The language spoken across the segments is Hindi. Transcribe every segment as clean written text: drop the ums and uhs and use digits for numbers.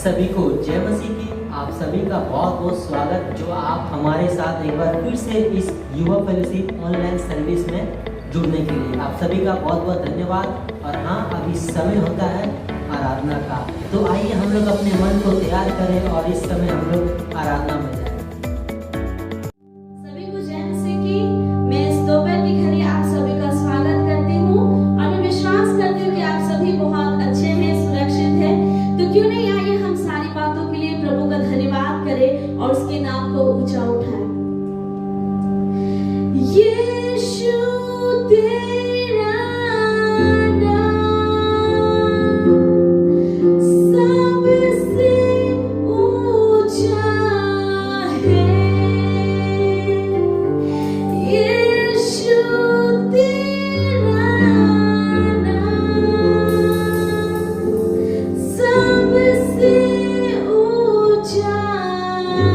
सभी को जय मसीह की। आप सभी का बहुत बहुत स्वागत जो आप हमारे साथ एक बार फिर से इस युवा फेलोशिप ऑनलाइन सर्विस में जुड़ने के लिए आप सभी का बहुत बहुत धन्यवाद। और हाँ, अभी समय होता है आराधना का, तो आइए हम लोग अपने मन को तैयार करें और इस समय हम लोग आराधना में जाएं। सभी को जय मसीह की। मैं इस दोपहर की घड़ी आप सभी का स्वागत करती हूँ और मैं विश्वास करती हूँ कि आप सभी बहुत अच्छे हैं, सुरक्षित हैं। तो क्यों नहीं आइए हम सारी बातों के लिए प्रभु का धन्यवाद करें और उसके नाम को ऊंचा उठाएं। यीशु तेरा नाम सबसे ऊंचा है। यीशु तेरा नाम सबसे ऊंचा है।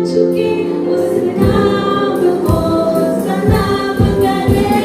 चुके उस नाम को सलाम करे।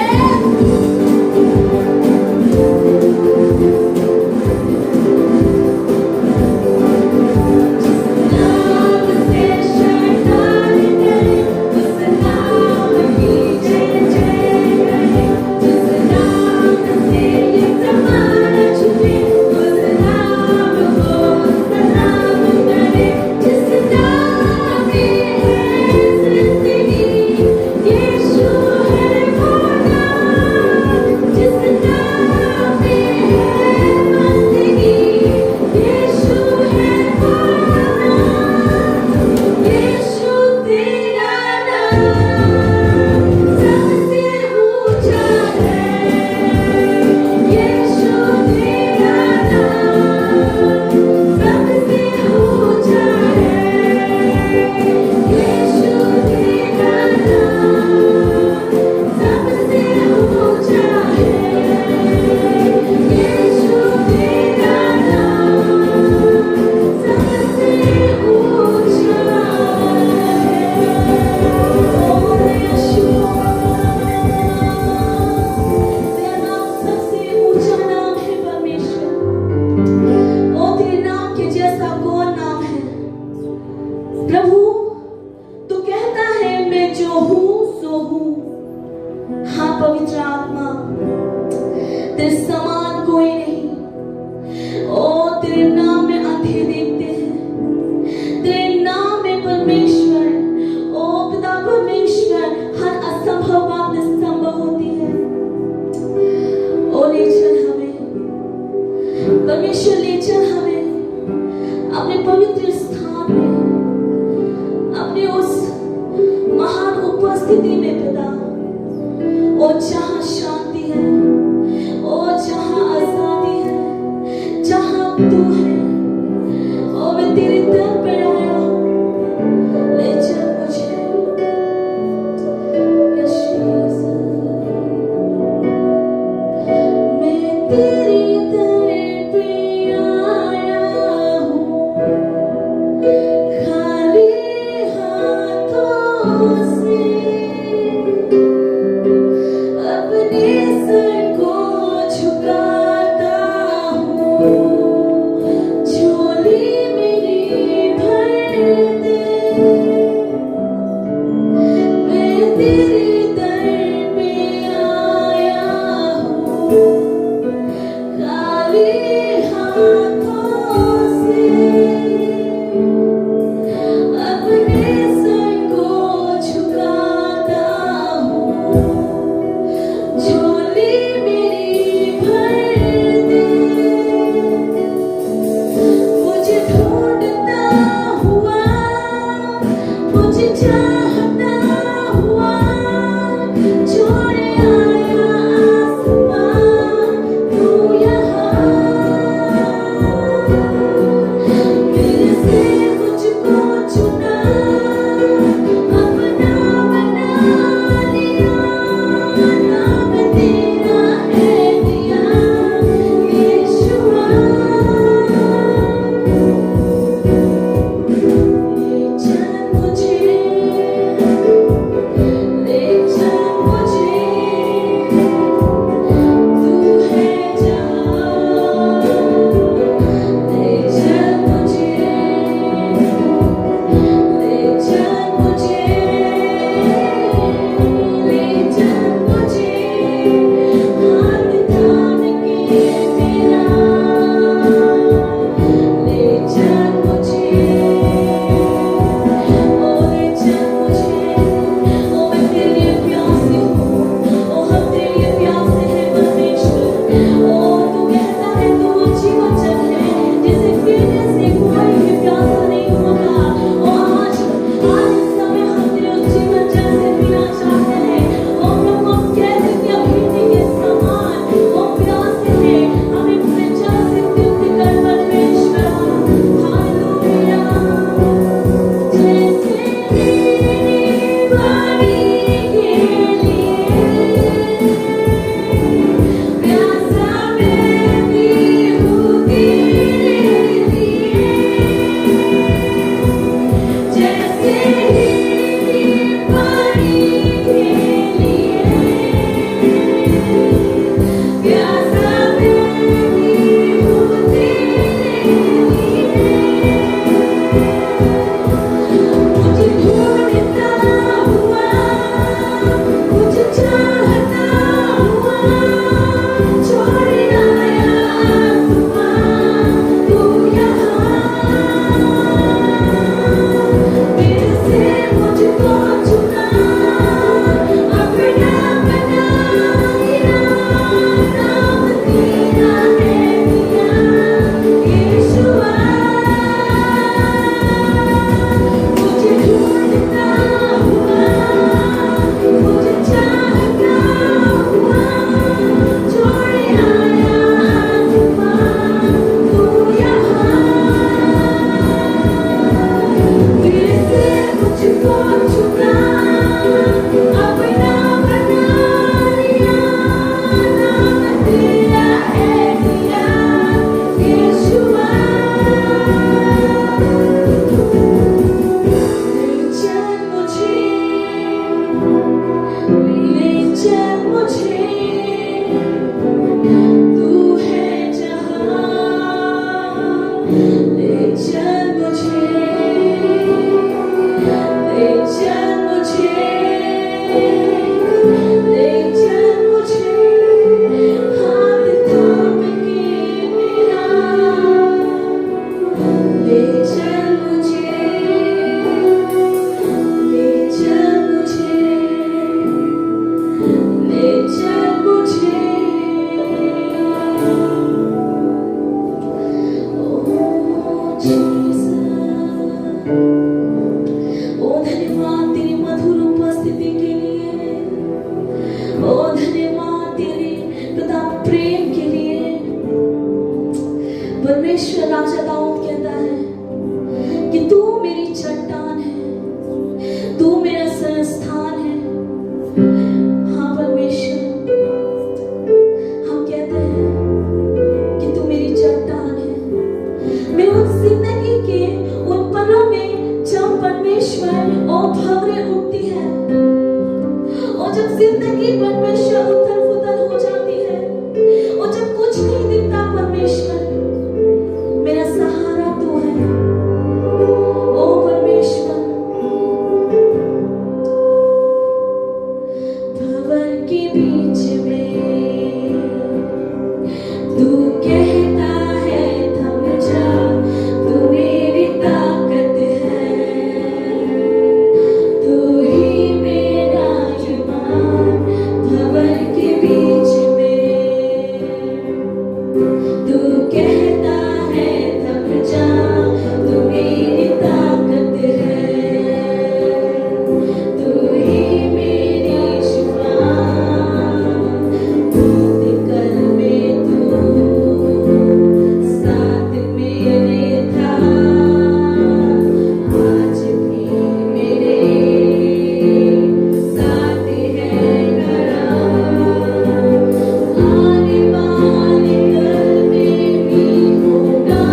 प्रभु तू कहता है मैं जो हूं सो हूं। हाँ पवित्र आत्मा, तेरे समान कोई नहीं। ओ तेरे नाम में अंधे देखते हैं, तेरे नाम में परमेश्वर, ओ पिता परमेश्वर, हर असंभव बात संभव होती है। ओ ले चल हमें परमेश्वर, ले चल हमें अपने पवित्र स्थान में, अपने उस महान उपस्थिति में पिता। ओ जहां शांति है, ओ जहां आजादी है, जहां तू है, ओ मैं तेरे दर पर आया हूं। ले चल मुझे यीशु, मैं तेरी दर पे आया हूं, खाली हाथों से अपने सर को झुकाता हूँ। झोली मेरी भर दे, मैं तेरी दर पे आया हूँ, खाली हाथों से अपने सर को झुकाता हूँ। झोली मेरी भर दे, मुझे ढूंढता हुआ, मुझे चाहता हुआ, छोड़ आया आसमां तू यहाँ। मेरे से मुझको चुना, अपना बना लिया, नाम तेरा है दिया यीशुआ। ले चल मुझे, ले चल मुझे, तू है जहाँ। ले चल मुझे, ले चल मुझे, ले चल मुझे, हाथ थाम के मेरा। ले चल मुझे, ओ ले चल मुझे, ओ मैं तेरे लिए प्यासी हूँ, ओ हम तेरे लिए प्यासे हैं परमेश्वर। ओ तू कहता है तू जीवन जल है, जिसे पीने से कोई भी प्यासा नहीं होगा। ओ आज इस समय हम तेरे उस जीवन जल से पीना चाहते हैं। ओ प्रभु हम कहते कि अभिनय के समान ओ प्यासे हैं, हमें अपने जल से तृप्त कर परमेश्वर। हालेलुया। जैसे मेरी वाणी के लिए प्यासा मैं भी हूँ तेरे लिए, जैसे मेरी वाणी के लिए प्यासा मैं भी हूँ तेरे लिए। मुझे ढूंढता हुआ, मुझे चाहता हुआ, छोड़ आया आसमां तू यहाँ। मेरे से परमेश्वर राजा दाऊद कहता है कि तू मेरी चट्टान है, तू मेरा संस्थान है। हाँ परमेश्वर, हम कहते हैं कि तू मेरी चट्टान है। मैं उन जिंदगी के उन पलों में जब परमेश्वर और भंवरे उठती है और जब जिंदगी परमेश्वर उथल पुथल हो जाती है और जब कुछ नहीं दिखता परमेश्वर, मेरा सहारा तू है। ओ परमेश्वर, भंवर के बीच में तू कहता है थम जा, तू मेरी ताकत है, तू ही मेरा ईमान। भंवर के बीच में तू कहता है थम जा, तू मेरी ताकत है, तू ही मेरी शिफा। कर में तू साथ मेरे था, आज भी मेरे साथ है खड़ा। आने वाले कल में भी होगा,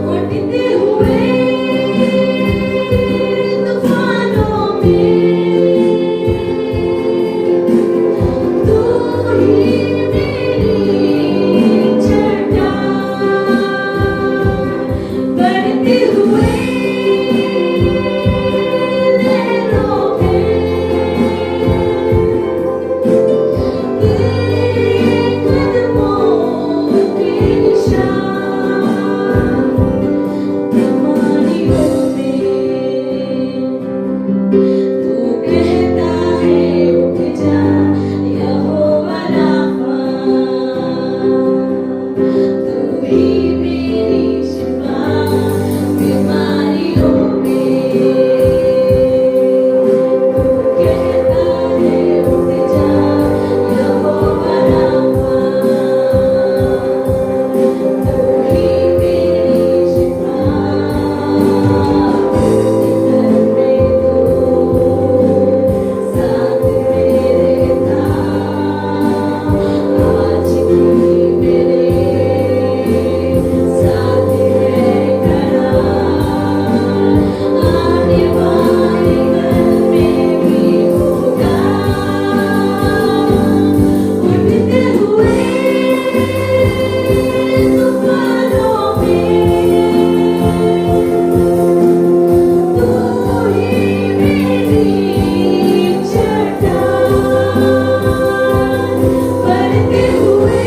उठते हुए तूफानों में तू ही मेरी चट्टान। बढ़ते हुए लहरों में तेरे कदमों के निशान। कमानियों में तू कहता है उठ जा, यहोवा राफा। तू ही मेरी शिफा, बीमारियों में तू कहता है उठ जा, यहोवा राफा। तू ही मेरी शिफा। घर में तू साथ मेरे था, आज भी मेरे साथ है खड़ा। आने वाले कल में भी होगा, उठते हुए तूफानों में तू ही मेरी चट्टान। बढ़ते हुए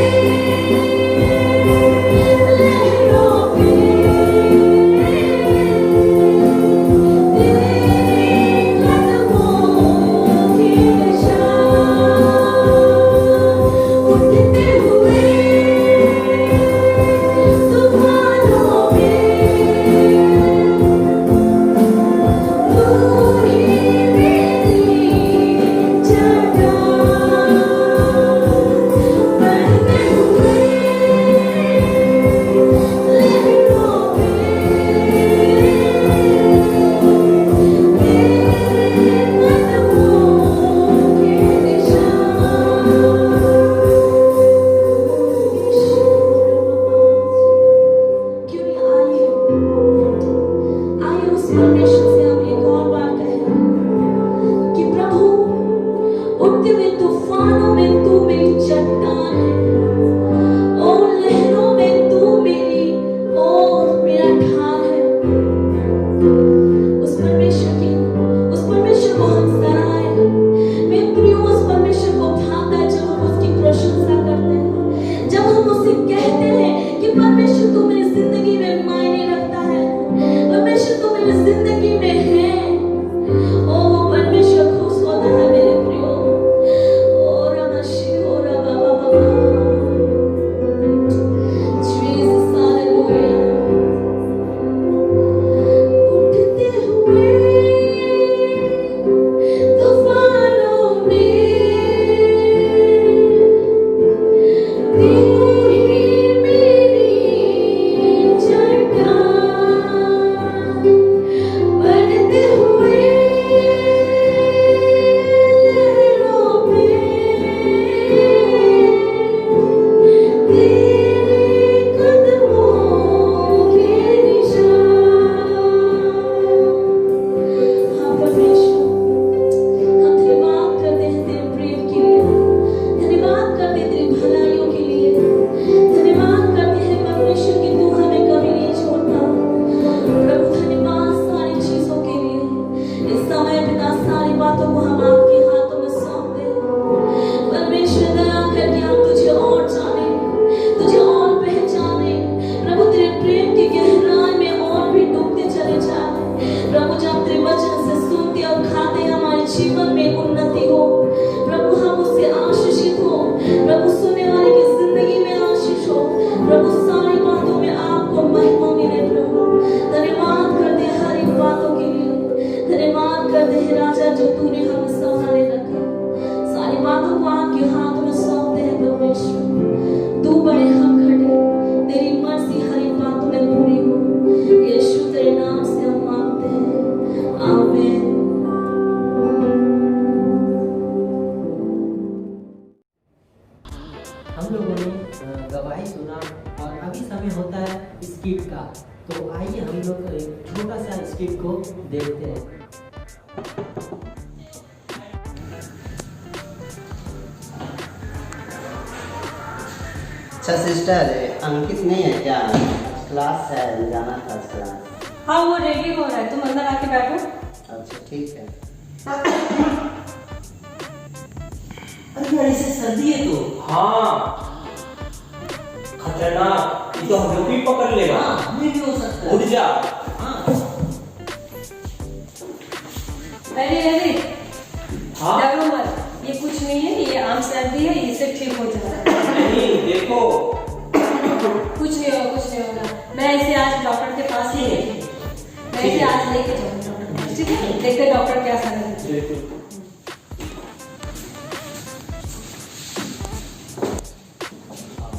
लहरों में तेरे कदमों के निशान। उठते हुए तूफानों में तू ही मेरी चट्टान। बढ़ते हुए लहरों में तेरे कदमों के निशान। क्यों नहीं आइए उस परमेश्वर से हम एक और बार कहें कि प्रभु, उठते हुए तूफानों में तू मेरी चट्टान है, और लहरों में तू मेरी और मेरा ढाल है। उस परमेश्वर को हम सराहें। मैं प्रियो उस परमेश्वर को भाता है जब हम उसकी प्रशंसा करते हैं, जब हम उसे कहते हैं कि परमेश्वर तू मेरी जिंदगी में मायने रखता है, परमेश्वर तू मेरी जिंदगी में है। ओ वो परमेश्वर खुश होता है मेरे प्रियो। ओ रबा शिव रबा बाबा। Jesus, hallelujah। उठते हुए तूफानों में तू ही मेरी जीवन में उन्नति हो। प्रभु हम उससे आशीषित हो। प्रभु सुनने वाले की जिंदगी में आशीष हो। प्रभु सारी बातों में आपको महिमा मिले। प्रभु धन्यवाद करते हैं हर एक बातों के लिए। धन्यवाद करते हैं राजा जो तूने हमें संभाले रखा। सारी बातों को आपके हाथ में सौंपते हैं परमेश्वर। तू बड़े हम घटे, तेरी मर्जी हर एक बातों में पूरी हो। यीशु तेरे नाम से हम मांगते हैं, आमीन। हम लोगों ने गवाही सुना और अभी समय होता है स्किट का। तो आइए हम लोग एक छोटा सा स्किट को देखते हैं। अच्छा सिस्टर, अंकित नहीं है क्या? क्लास है, जाना था क्लास। हाँ वो रेडी हो रहा है, तुम अंदर आके बैठो। अच्छा ठीक है। अरे यार इसे सर्दी है तो। हाँ खतरनाक, ये तो हम लोग भी पकड़ लेगा। हाँ हमें भी हो सकता है। उड़ जा। हाँ अरे हाँ डरो मत, ये कुछ नहीं है, ये आम सर्दी है, इससे ठीक हो जाएगा। नहीं देखो, कुछ नहीं होगा, कुछ नहीं होगा। मैं इसे आज डॉक्टर के पास ही लेके, मैं इसे आज लेके जाऊंगा डॉक्टर के पास, ठीक है? देखते हैं डॉक्टर क्या सलाह देते हैं।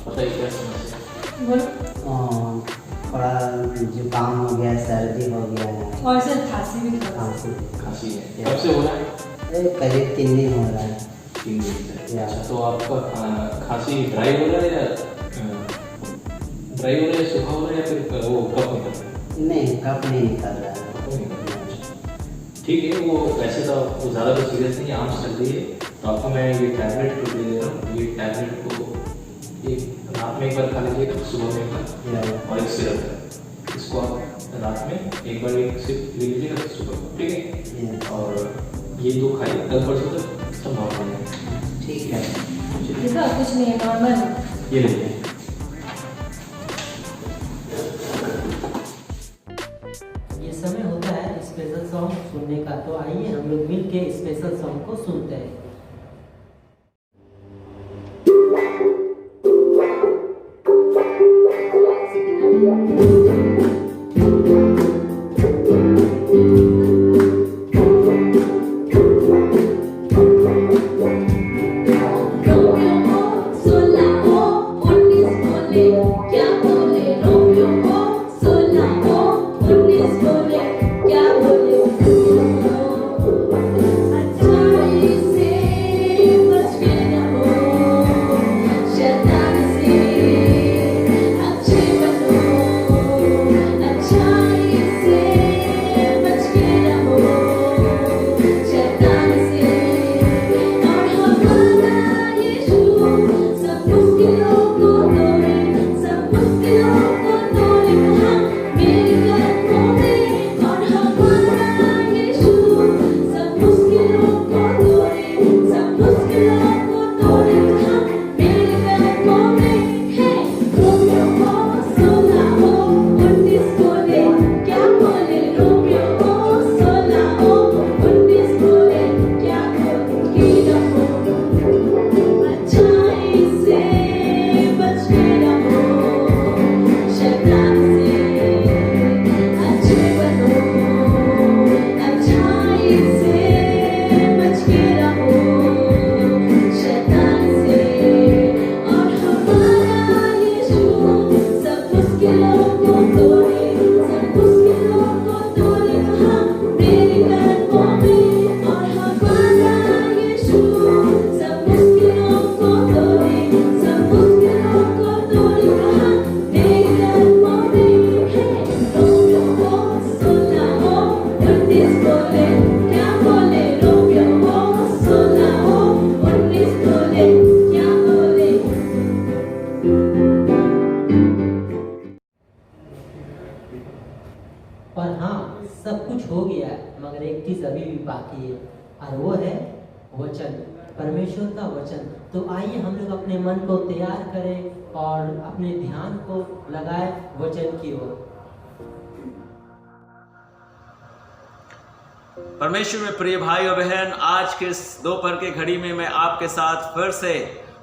बताइए क्या समस्या? बोलो। थोड़ा जुकाम हो गया है, सर्दी हो गया है, और सर खांसी भी थोड़ा सा। खांसी। खांसी है, कब से हो रहा है? करीब 3 दिन हो रहा है। 3 दिन से। या। अच्छा तो आपका खांसी ड्राई हो रहा है या ड्राई हो रहा है, सूखा हो रहा है या फिर वो कफ निकल रहा है? नहीं, कफ नहीं निकल रहा है। कफ निकल रहा है। ठीक है, वो वैसे तो वो ज़्यादा तो सीरियस नहीं है, आम सर्दी है। तो आपको मैं ये टैबलेट को दे रहा हूँ। ये टैबलेट को एक रात में एक बार खा लीजिए, सुबह में एक बार, और एक सिरप है, इसको आप रात में एक बार एक सिप ले लीजिएगा सुबह को, ठीक है? और ये जो खाइए, कल परसों तक सब नॉर्मल है। ठीक है। देखा कुछ नहीं है, नॉर्मल है। ये लीजिए। ये समय होता है स्पेशल सॉन्ग सुनने का। तो आइए हम लोग मिल के स्पेशल सॉन्ग को सुनते हैं। और हाँ सब कुछ हो गया है, मगर एक चीज अभी भी बाकी है और वो है वचन, परमेश्वर का वचन। तो आइए हम लोग अपने मन को तैयार करें और अपने ध्यान को लगाए वचन की ओर। परमेश्वर में प्रिय भाई और बहन, आज के इस दोपहर के घड़ी में मैं आपके साथ फिर से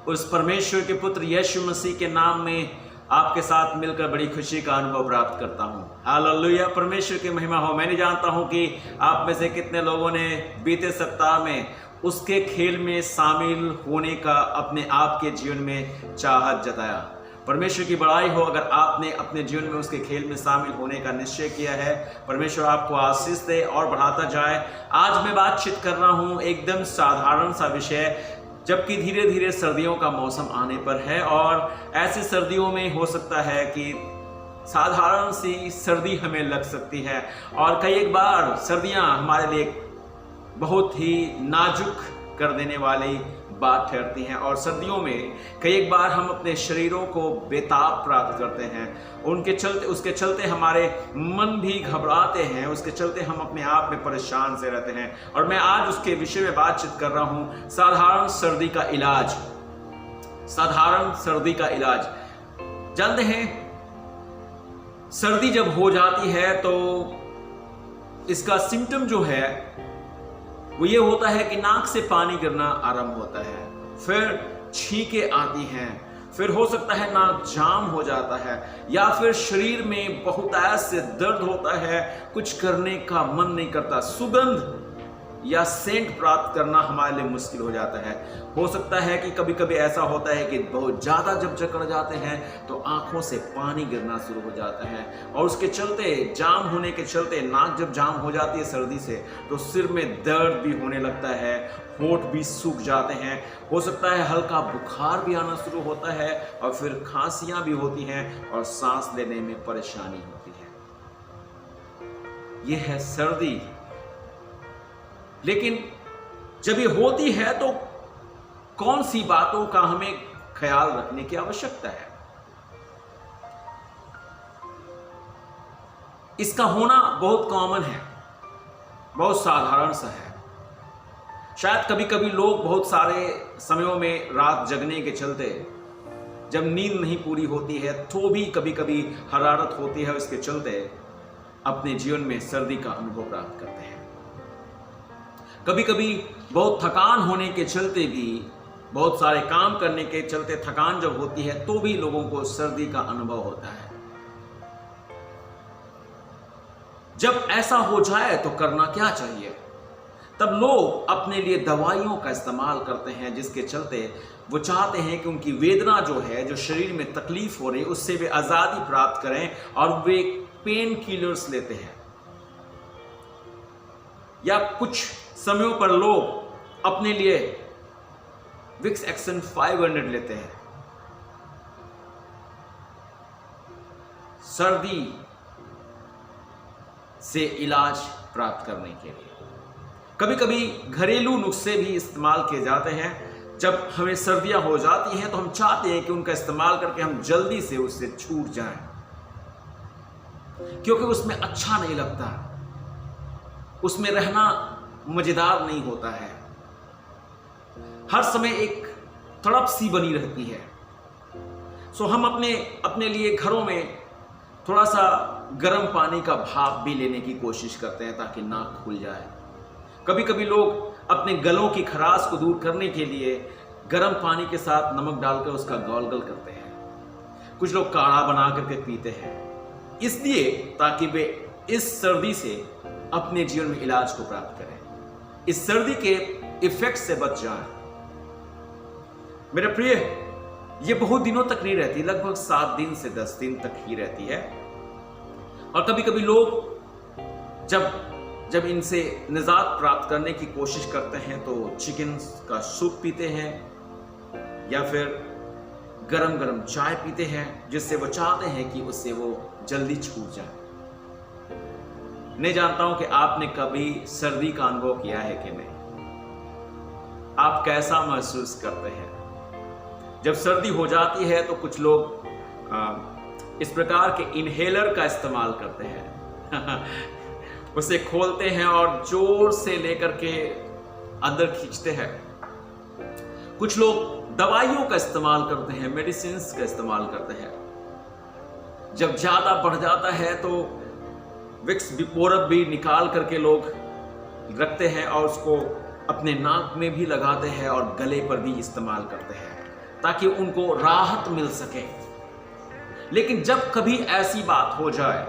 उस परमेश्वर के पुत्र यीशु मसीह के नाम में आपके साथ मिलकर बड़ी खुशी का अनुभव प्राप्त करता हूँ। हालेलुया, परमेश्वर की महिमा हो। मैं नहीं जानता हूँ कि आप में से कितने लोगों ने बीते सप्ताह में उसके खेल में शामिल होने का अपने आप के जीवन में चाहत जताया। परमेश्वर की बड़ाई हो अगर आपने अपने जीवन में उसके खेल में शामिल होने का निश्चय किया है। परमेश्वर आपको आशीष दे और बढ़ाता जाए। आज मैं बातचीत कर रहा हूँ एकदम साधारण सा विषय, जबकि धीरे धीरे सर्दियों का मौसम आने पर है और ऐसी सर्दियों में हो सकता है कि साधारण सी सर्दी हमें लग सकती है और कई एक बार सर्दियाँ हमारे लिए बहुत ही नाजुक कर देने वाली बात ठहरती हैं और सर्दियों में कई एक बार हम अपने शरीरों को बेताब प्राप्त करते हैं। उसके चलते हमारे मन भी घबराते हैं, उसके चलते हम अपने आप में परेशान से रहते हैं। और मैं आज उसके विषय में बातचीत कर रहा हूँ, साधारण सर्दी का इलाज। साधारण सर्दी का इलाज। जानते हैं, सर्दी जब हो जाती है तो इसका सिम्टम जो है वो ये होता है कि नाक से पानी गिरना आरंभ होता है, फिर छींकें आती हैं, फिर हो सकता है नाक जाम हो जाता है या फिर शरीर में बहुतायत से दर्द होता है, कुछ करने का मन नहीं करता, सुगंध या सेंट प्राप्त करना हमारे लिए मुश्किल हो जाता है। हो सकता है कि कभी कभी ऐसा होता है कि बहुत ज़्यादा जब जकड़ जाते हैं तो आंखों से पानी गिरना शुरू हो जाता है और उसके चलते जाम होने के चलते नाक जब जाम हो जाती है सर्दी से तो सिर में दर्द भी होने लगता है, होंठ भी सूख जाते हैं, हो सकता है हल्का बुखार भी आना शुरू होता है और फिर खांसियां भी होती हैं और सांस लेने में परेशानी होती है। यह है सर्दी। लेकिन जब ये होती है तो कौन सी बातों का हमें ख्याल रखने की आवश्यकता है? इसका होना बहुत कॉमन है, बहुत साधारण सा है। शायद कभी कभी लोग बहुत सारे समयों में रात जगने के चलते जब नींद नहीं पूरी होती है तो भी कभी कभी हरारत होती है, उसके चलते अपने जीवन में सर्दी का अनुभव प्राप्त करते हैं। कभी कभी बहुत थकान होने के चलते भी, बहुत सारे काम करने के चलते थकान जब होती है तो भी लोगों को सर्दी का अनुभव होता है। जब ऐसा हो जाए तो करना क्या चाहिए? तब लोग अपने लिए दवाइयों का इस्तेमाल करते हैं, जिसके चलते वो चाहते हैं कि उनकी वेदना जो है, जो शरीर में तकलीफ हो रही है, उससे वे आज़ादी प्राप्त करें और वे पेन किलर्स लेते हैं। या कुछ समयों पर लोग अपने लिए विक्स एक्शन 500 लेते हैं सर्दी से इलाज प्राप्त करने के लिए। कभी कभी घरेलू नुस्खे भी इस्तेमाल किए जाते हैं। जब हमें सर्दियां हो जाती हैं तो हम चाहते हैं कि उनका इस्तेमाल करके हम जल्दी से उससे छूट जाएं, क्योंकि उसमें अच्छा नहीं लगता, उसमें रहना मजेदार नहीं होता है, हर समय एक तड़प सी बनी रहती है। सो हम अपने लिए घरों में थोड़ा सा गर्म पानी का भाप भी लेने की कोशिश करते हैं ताकि नाक खुल जाए। कभी कभी लोग अपने गलों की खराश को दूर करने के लिए गर्म पानी के साथ नमक डालकर उसका गौलगल करते हैं। कुछ लोग काढ़ा बना करके पीते हैं, इसलिए ताकि वे इस सर्दी से अपने जीवन में इलाज को प्राप्त करें, इस सर्दी के इफेक्ट से बच जाएं। मेरे प्रिय, ये बहुत दिनों तक नहीं रहती, लगभग 7 दिन से 10 दिन तक ही रहती है। और कभी कभी लोग जब इनसे निजात प्राप्त करने की कोशिश करते हैं तो चिकन का सूप पीते हैं या फिर गरम गरम चाय पीते हैं, जिससे वो चाहते हैं कि उससे वो जल्दी छूट जाए। नहीं जानता हूं कि आपने कभी सर्दी का अनुभव किया है कि नहीं, आप कैसा महसूस करते हैं? जब सर्दी हो जाती है तो कुछ लोग इस प्रकार के इनहेलर का इस्तेमाल करते हैं उसे खोलते हैं और जोर से लेकर के अंदर खींचते हैं। कुछ लोग दवाइयों का इस्तेमाल करते हैं, मेडिसिन का इस्तेमाल करते हैं। जब ज्यादा बढ़ जाता है तो विक्स बिपोरब भी निकाल करके लोग रखते हैं और उसको अपने नाक में भी लगाते हैं और गले पर भी इस्तेमाल करते हैं ताकि उनको राहत मिल सके। लेकिन जब कभी ऐसी बात हो जाए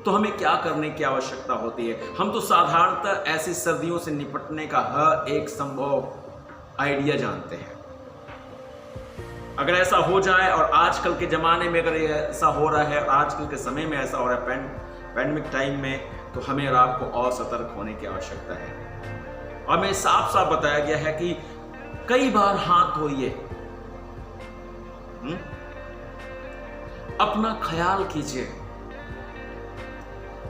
तो हमें क्या करने की आवश्यकता होती है? हम तो साधारणतः ऐसी सर्दियों से निपटने का हर एक संभव आइडिया जानते हैं। अगर ऐसा हो जाए, और आजकल के ज़माने में अगर ऐसा हो रहा है और आजकल के समय में ऐसा हो रहा है पैंडेमिक टाइम में, तो हमें और आपको और सतर्क होने की आवश्यकता है। और हमें साफ साफ बताया गया है कि कई बार हाथ धोइए, अपना ख्याल कीजिए,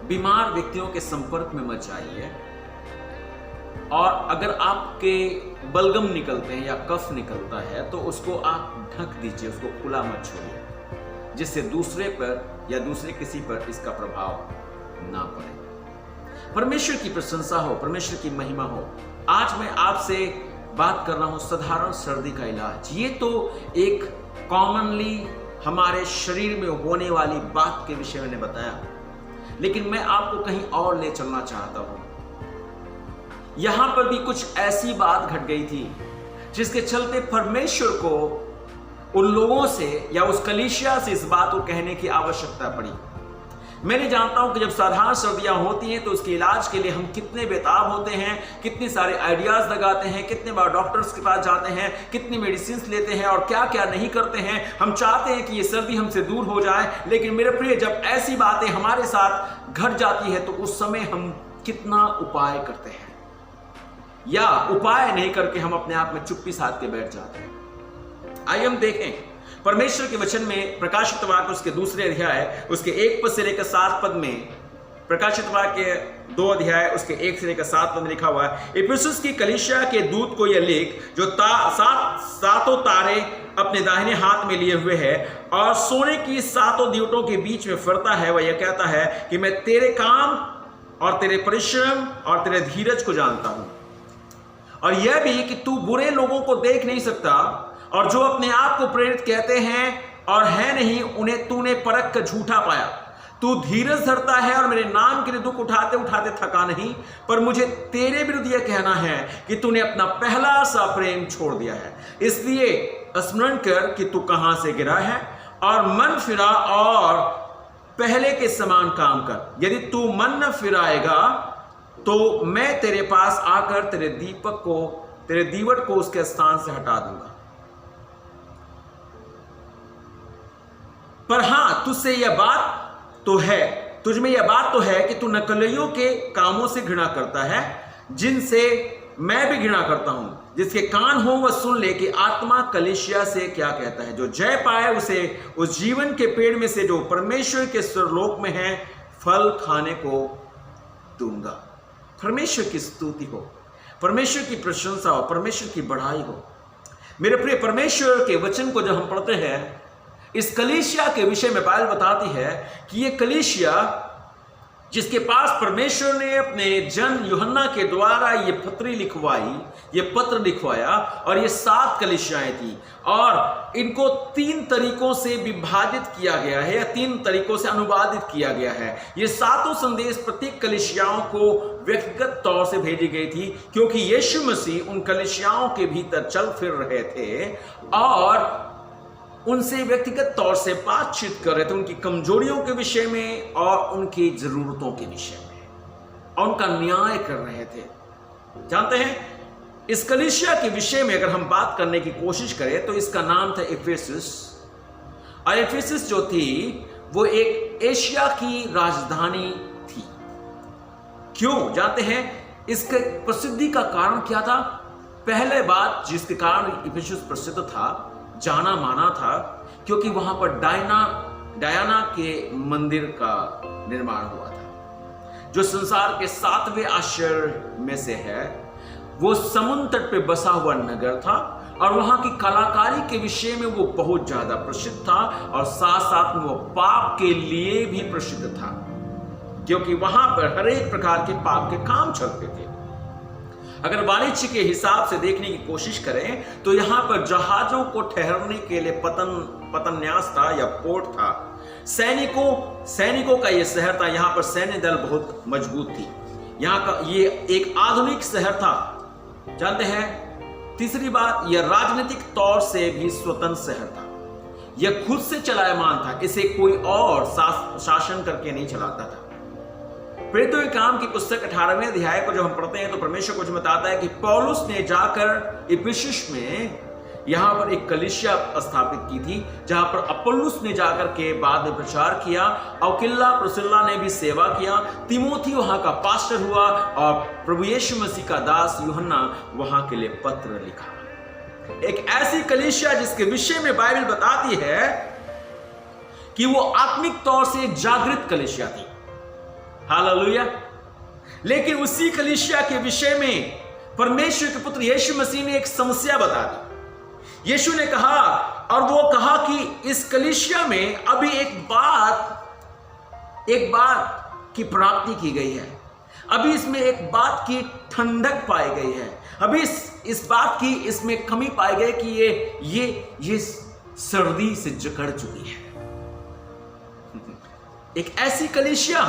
बीमार व्यक्तियों के संपर्क में मत जाइए, और अगर आपके बलगम निकलते हैं या कफ निकलता है तो उसको आप ढक दीजिए, उसको खुला मत छोड़िए, जिससे दूसरे पर या दूसरे किसी पर इसका प्रभाव ना पड़े। परमेश्वर की प्रशंसा हो, परमेश्वर की महिमा हो। आज मैं आपसे बात कर रहा हूं साधारण सर्दी का इलाज। ये तो एक कॉमनली हमारे शरीर में होने वाली बात के विषय में बताया, लेकिन मैं आपको कहीं और ले चलना चाहता हूं। यहां पर भी कुछ ऐसी बात घट गई थी जिसके चलते परमेश्वर को उन लोगों से या उस कलीसिया से इस बात को कहने की आवश्यकता पड़ी। मैं नहीं जानता हूं कि जब साधारण सर्दियां होती हैं तो उसके इलाज के लिए हम कितने बेताब होते हैं, कितने सारे आइडियाज लगाते हैं, कितने बार डॉक्टर्स के पास जाते हैं, कितनी मेडिसिन लेते हैं और क्या क्या नहीं करते हैं। हम चाहते हैं कि ये सर्दी हमसे दूर हो जाए, लेकिन मेरे प्रिय, जब ऐसी बातें हमारे साथ घट जाती है तो उस समय हम कितना उपाय करते हैं, या उपाय नहीं करके हम अपने आप में चुप्पी साध के बैठ जाते हैं। आइए हम देखें परमेश्वर के वचन में प्रकाशित वाक्य उसके 2 अध्याय उसके 1 पद से लेकर 7 पद में, प्रकाशित वाक्य 2 अध्याय उसके 1 से लेकर 7 पद में लिखा हुआ है, इफिसुस की कलीसिया के दूत को यह लिख, जो सातों तारे अपने दाहिने हाथ में लिए हुए है और सोने की 7 दीवटों के बीच में फिरता है, वह यह कहता है कि मैं तेरे काम और तेरे परिश्रम और तेरे धीरज को जानता हूं, और यह भी कि तू बुरे लोगों को देख नहीं सकता, और जो अपने आप को प्रेरित कहते हैं और है नहीं, उन्हें तूने परख कर झूठा पाया। तू धीरज धरता है और मेरे नाम के लिए दुख उठाते उठाते थका नहीं, पर मुझे तेरे विरुद्ध यह कहना है कि तूने अपना पहला सा प्रेम छोड़ दिया है। इसलिए स्मरण कर कि तू कहां से गिरा है और मन फिरा और पहले के समान काम कर। यदि तू मन न फिराएगा तो मैं तेरे पास आकर तेरे दीवट को उसके स्थान से हटा दूंगा। पर हां, तुझसे यह बात तो है, तुझमें यह बात तो है कि तू नकलियों के कामों से घृणा करता है, जिनसे मैं भी घृणा करता हूं। जिसके कान हो वह सुन ले कि आत्मा कलीसिया से क्या कहता है। जो जय पाए उसे उस जीवन के पेड़ में से जो परमेश्वर के स्वर्लोक में है फल खाने को दूंगा। परमेश्वर की स्तुति हो, परमेश्वर की प्रशंसा हो, परमेश्वर की बढ़ाई हो। मेरे प्रिय, परमेश्वर के वचन को जब हम पढ़ते हैं, इस कलीसिया के विषय में बाइबल बताती है कि ये कलीसिया जिसके पास परमेश्वर ने अपने जन यूहन्ना के द्वारा ये पत्र लिखवाया, और ये 7 कलीसियाएं थी, और इनको 3 तरीकों से विभाजित किया गया है या 3 तरीकों से अनुवादित किया गया है। ये 7 संदेश प्रत्येक कलीसियाओं को व्यक्तिगत तौर से भेजी गई थी, क्योंकि यीशु मसीह उन कलीसियाओं के भीतर चल फिर रहे थे और उनसे व्यक्तिगत तौर से बातचीत कर रहे थे, उनकी कमजोरियों के विषय में और उनकी जरूरतों के विषय में, और उनका न्याय कर रहे थे। जानते हैं, इस कलीसिया के विषय में अगर हम बात करने की कोशिश करें तो इसका नाम था इफिसुस, और इफिसुस जो थी वो एक एशिया की राजधानी थी। क्यों? जानते हैं, इसके प्रसिद्धि का कारण क्या था? पहले बात जिसके कारण इफिसुस प्रसिद्ध था, जाना माना था, क्योंकि वहां पर डायना के मंदिर का निर्माण हुआ था, जो संसार के 7वें आश्चर्य में से है। वो समुद्र तट पे बसा हुआ नगर था, और वहां की कलाकारी के विषय में वो बहुत ज्यादा प्रसिद्ध था, और साथ साथ में वो पाप के लिए भी प्रसिद्ध था, क्योंकि वहां पर हर एक प्रकार के पाप के काम चलते थे। अगर वाणिज्य के हिसाब से देखने की कोशिश करें तो यहां पर जहाजों को ठहरने के लिए पतन्यास था या पोर्ट था। सैनिकों का यह शहर था, यहां पर सैन्य दल बहुत मजबूत थी। यहाँ का ये एक आधुनिक शहर था। जानते हैं, तीसरी बात, यह राजनीतिक तौर से भी स्वतंत्र शहर था। यह खुद से चलायमान था, इसे कोई और शासन करके नहीं चलाता था। प्रेरितों के काम की पुस्तक 18वें अध्याय को जब हम पढ़ते हैं तो परमेश्वर कुछ बताता है कि पौलुस ने जाकर इफिसुस में यहां पर एक कलीसिया स्थापित की थी, जहां पर अपुल्लोस ने जाकर के बाद में प्रचार किया, अक्विला प्रिस्किल्ला ने भी सेवा किया, तिमोथी वहां का पास्टर हुआ और प्रभु यीशु मसीह का दास यूहन्ना वहां के लिए पत्र लिखा। एक ऐसी कलीसिया जिसके विषय में बाइबल बताती है कि वो आत्मिक तौर से जागृत कलीसिया थी। हालेलुया। लेकिन उसी कलीसिया के विषय में परमेश्वर के पुत्र यीशु मसीह ने एक समस्या बता दी। यीशु ने कहा, और वो कहा कि इस कलीसिया में अभी एक बात की प्राप्ति की गई है, अभी इसमें एक बात की ठंडक पाई गई है, अभी इस बात की इसमें कमी पाई गई कि ये सर्दी से जकड़ चुकी है। एक ऐसी कलीसिया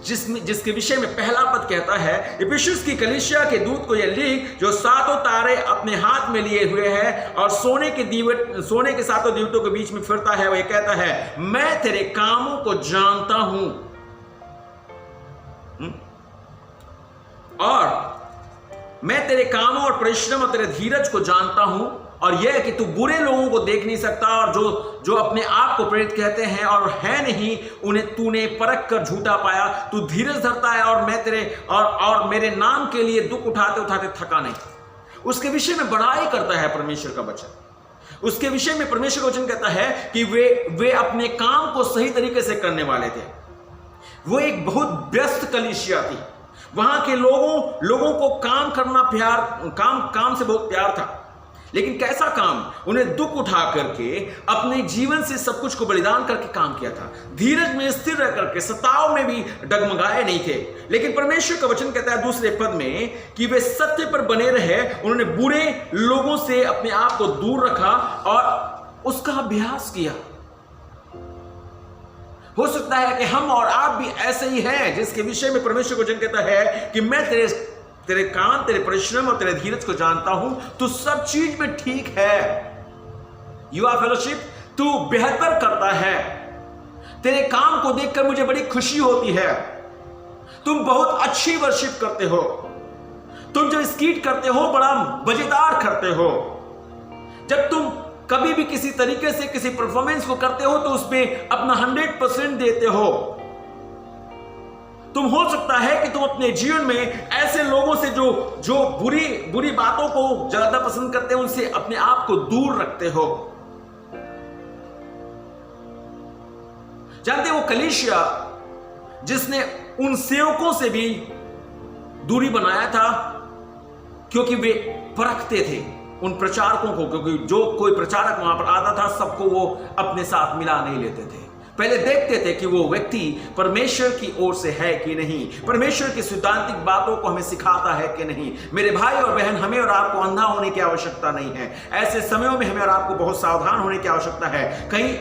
जिसके विषय में पहला पद कहता है, इफिसुस की कलीसिया के दूत को यह लिख, जो 7 तारे अपने हाथ में लिए हुए है और सोने के 7 दीवटों के बीच में फिरता है। वह कहता है, मैं तेरे कामों को जानता हूं और मैं तेरे कामों और परिश्रम और तेरे धीरज को जानता हूं, और यह कि तू बुरे लोगों को देख नहीं सकता, और जो अपने आप को प्रेरित कहते हैं और है नहीं, उन्हें तूने परख कर झूठा पाया। तू धीरज धरता है और मैं तेरे और मेरे नाम के लिए दुख उठाते उठाते थका नहीं। उसके विषय में बड़ाई करता है परमेश्वर का वचन। उसके विषय में परमेश्वर का वचन कहता है कि वे अपने काम को सही तरीके से करने वाले थे। वो एक बहुत व्यस्त कलीसिया थी। वहां के लोगों को काम करना काम से बहुत प्यार था। लेकिन कैसा काम? उन्हें दुख उठा करके अपने जीवन से सब कुछ को बलिदान करके काम किया था। धीरज में स्थिर रह करके सताव में भी डगमगाए नहीं थे। लेकिन परमेश्वर का वचन कहता है दूसरे पद में कि वे सत्य पर बने रहे। उन्होंने बुरे लोगों से अपने आप को दूर रखा और उसका अभ्यास किया। हो सकता है कि हम और आप भी ऐसे ही हैं, जिसके विषय में परमेश्वर का वचन कहता है कि मैं तेरे काम, तेरे परिश्रम और तेरे धीरज को जानता हूं। तू सब चीज में ठीक है। युवा फेलोशिप, तू बेहतर करता है। तेरे काम को देखकर मुझे बड़ी खुशी होती है। तुम बहुत अच्छी वर्शिप करते हो। तुम जो स्कीट करते हो बड़ा मजेदार करते हो। जब तुम कभी भी किसी तरीके से किसी परफॉर्मेंस को करते हो तो उसमें अपना 100% देते हो। तुम हो सकता है कि तुम अपने जीवन में ऐसे लोगों से जो बुरी बातों को ज्यादा पसंद करते हैं, उनसे अपने आप को दूर रखते हो। जानते हो, वो कलीसिया जिसने उन सेवकों से भी दूरी बनाया था, क्योंकि वे परखते थे उन प्रचारकों को, क्योंकि जो कोई प्रचारक वहां पर आता था सबको वो अपने साथ मिला नहीं लेते थे। पहले देखते थे कि वो व्यक्ति परमेश्वर की ओर से है कि नहीं, परमेश्वर की सिद्धांतिक बातों को हमें सिखाता है कि नहीं। मेरे भाई और बहन, हमें और आपको अंधा होने की आवश्यकता नहीं है। ऐसे समयों में हमें और आपको बहुत सावधान होने की आवश्यकता है। कहीं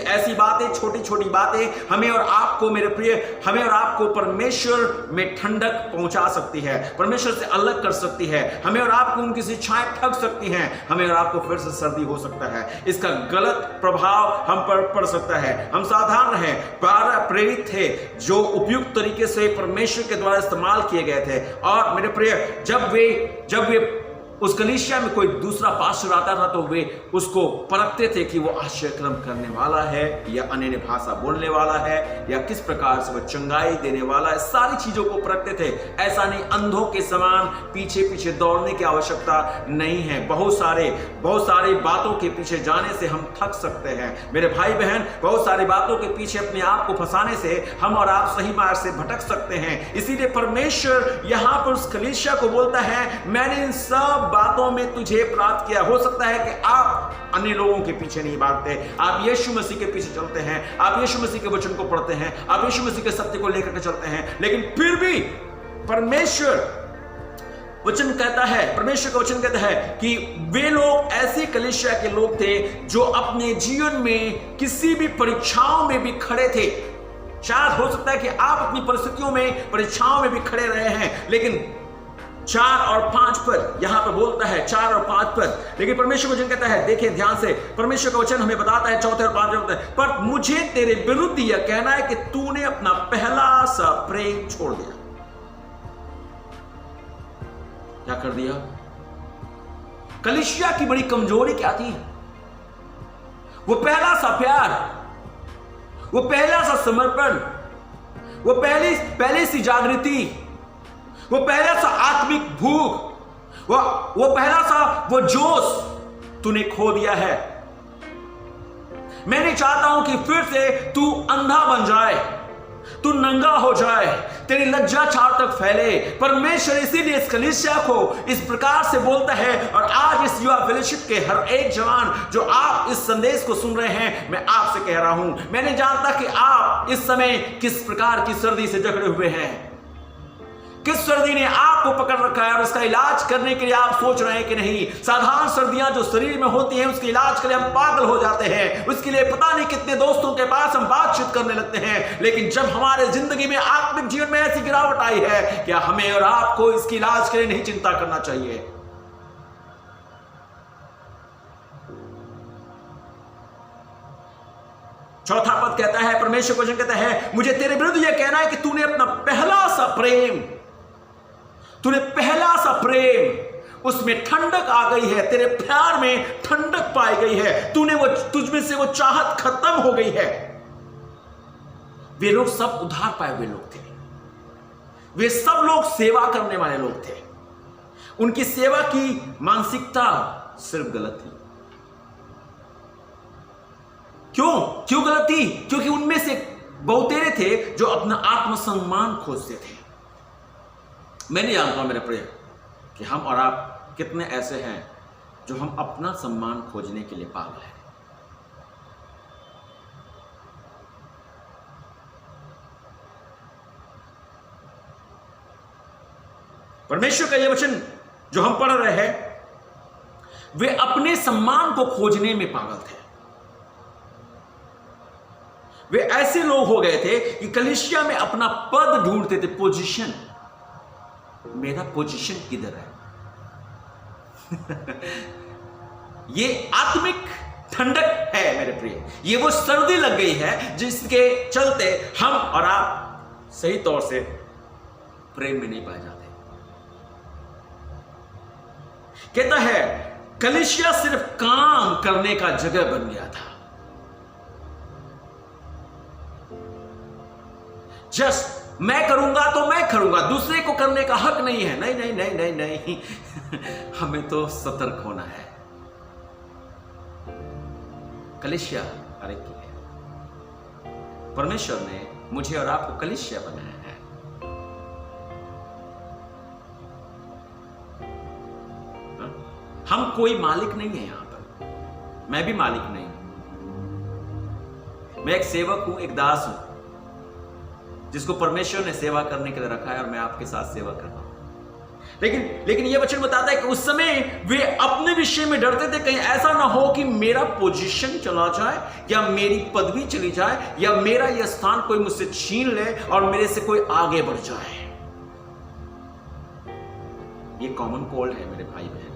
ऐसी बातें, छोटी छोटी बातें हमें और आपको, मेरे प्रिय, हमें और आपको परमेश्वर में ठंडक पहुंचा सकती है, परमेश्वर से अलग कर सकती है। हमें और आपको उनकी शिक्षाएं ठग सकती हैं। हमें और आपको फिर से सर्दी हो सकता है। इसका गलत प्रभाव हम पर पड़ सकता है। हम सावधान रहे। 12 प्रेरित थे जो उपयुक्त तरीके से परमेश्वर के द्वारा इस्तेमाल किए गए थे। और मेरे प्रिय, जब वे उस कलीसिया में कोई दूसरा पास्टर आता था तो वे उसको परखते थे कि वो आश्चर्यक्रम करने वाला है या अन्य भाषा बोलने वाला है या किस प्रकार से वो चंगाई देने वाला है। सारी चीजों को परखते थे। ऐसा नहीं अंधों के समान पीछे पीछे दौड़ने की आवश्यकता नहीं है। बहुत सारी बातों के पीछे जाने से हम थक सकते हैं। मेरे भाई बहन, बहुत सारी बातों के पीछे अपने आप को फंसाने से हम और आप सही मार्ग से भटक सकते हैं। इसीलिए परमेश्वर यहां पर उस कलीसिया को बोलता है, मैंने इन सब बातों में तुझे प्राप्त किया। हो सकता है कि आप अन्य लोगों के पीछे नहीं भागते, आप यीशु मसीह के पीछे चलते हैं, आप यीशु मसीह के वचन को पढ़ते हैं, आप यीशु मसीह के सत्य को लेकर के चलते हैं, लेकिन फिर भी परमेश्वर का वचन कहता है कि वे लोग ऐसे कलीसिया के लोग थे जो अपने जीवन में किसी भी परीक्षाओं में भी खड़े थे, शायद हो सकता है कि आप अपनी परिस्थितियों में, परीक्षाओं में भी खड़े रहे हैं, लेकिन 4 और 5 पद यहां पर बोलता है, 4 और 5 पद। लेकिन परमेश्वर वचन कहता है, देखिए ध्यान से, परमेश्वर का वचन हमें बताता है 4 और 5 में, पर मुझे तेरे विरुद्ध यह कहना है कि तूने अपना पहला सा प्रेम छोड़ दिया। क्या कर दिया? कलीसिया की बड़ी कमजोरी क्या थी? वो पहला सा प्यार, वो पहला सा समर्पण, वो पहली सी जागृति, वो पहला सा आत्मिक भूख, वो पहला सा वो जोश तूने खो दिया है। मैं नहीं चाहता हूं कि फिर से तू अंधा बन जाए, तू नंगा हो जाए, तेरी लज्जा चारों तक फैले। परमेश्वर इसीलिए इस कलीसिया को इस प्रकार से बोलता है, और आज इस युवा फेलोशिप के हर एक जवान जो आप इस संदेश को सुन रहे हैं, मैं आपसे कह रहा हूं, मैं नहीं जानता कि आप इस समय किस प्रकार की सर्दी से जकड़े हुए हैं, किस सर्दी ने आपको पकड़ रखा है और इसका इलाज करने के लिए आप सोच रहे हैं कि नहीं। साधारण सर्दियां जो शरीर में होती हैं, उसके इलाज के लिए हम पागल हो जाते हैं, उसके लिए पता नहीं कितने दोस्तों के पास हम बातचीत करने लगते हैं। लेकिन जब हमारे जिंदगी में, आत्मिक जीवन में ऐसी गिरावट आई है, क्या हमें और आपको इसके इलाज के लिए नहीं चिंता करना चाहिए? चौथा पद कहता है, परमेश्वर वचन कहता है, मुझे तेरे विरुद्ध यह कहना है कि तूने अपना पहला सा प्रेम, तूने पहला सा प्रेम, उसमें ठंडक आ गई है, तेरे प्यार में ठंडक पाई गई है, तूने वो, तुझमें से वो चाहत खत्म हो गई है। वे लोग सब उधार पाए हुए लोग थे, वे सब लोग सेवा करने वाले लोग थे, उनकी सेवा की मानसिकता सिर्फ गलत थी। क्यों गलत थी? क्योंकि उनमें से बहुतेरे थे जो अपना आत्मसम्मान खोजते थे। मैं नहीं जानता हूं मेरे प्रिय कि हम और आप कितने ऐसे हैं जो हम अपना सम्मान खोजने के लिए पागल हैं। परमेश्वर का यह वचन जो हम पढ़ रहे हैं, वे अपने सम्मान को खोजने में पागल थे। वे ऐसे लोग हो गए थे कि कलीसिया में अपना पद ढूंढते थे, पोजीशन। मेरा पोजीशन किधर है? ये आत्मिक ठंडक है मेरे प्रिय, ये वो सर्दी लग गई है जिसके चलते हम और आप सही तौर से प्रेम में नहीं पाए जाते। कहता है कलीसिया सिर्फ काम करने का जगह बन गया था। जस्ट मैं करूंगा तो मैं करूंगा, दूसरे को करने का हक नहीं है। नहीं नहीं नहीं नहीं नहीं हमें तो सतर्क होना है। कलीसिया अरे की है, परमेश्वर ने मुझे और आपको कलीसिया बनाया है। हम कोई मालिक नहीं है यहां पर, मैं भी मालिक नहीं हूं, मैं एक सेवक हूं, एक दास हूं जिसको परमेश्वर ने सेवा करने के लिए रखा है, और मैं आपके साथ सेवा कर रहा हूं। लेकिन यह वचन बताता है कि उस समय वे अपने विषय में डरते थे, कहीं ऐसा ना हो कि मेरा पोजीशन चला जाए, या मेरी पदवी चली जाए, या मेरा यह स्थान कोई मुझसे छीन ले और मेरे से कोई आगे बढ़ जाए। ये कॉमन कोल्ड है मेरे भाई बहन,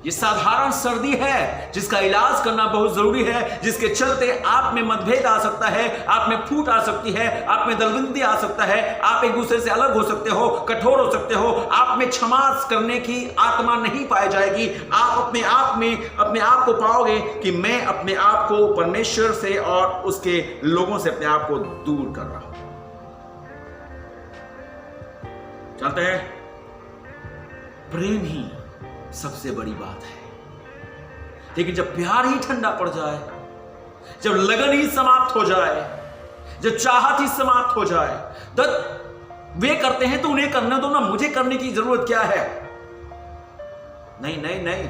ये साधारण सर्दी है जिसका इलाज करना बहुत जरूरी है, जिसके चलते आप में मतभेद आ सकता है, आप में फूट आ सकती है, आप में दलबंदी आ सकता है, आप एक दूसरे से अलग हो सकते हो, कठोर हो सकते हो, आप में क्षमा करने की आत्मा नहीं पाई जाएगी। आप अपने आप में अपने आप को पाओगे कि मैं अपने आप को परमेश्वर से और उसके लोगों से अपने आप को दूर कर रहा हूं। जानते हैं प्रेम ही सबसे बड़ी बात है, लेकिन जब प्यार ही ठंडा पड़ जाए, जब लगन ही समाप्त हो जाए, जब चाहत ही समाप्त हो जाए, तो वे करते हैं तो उन्हें करने दो ना, मुझे करने की जरूरत क्या है? नहीं नहीं नहीं,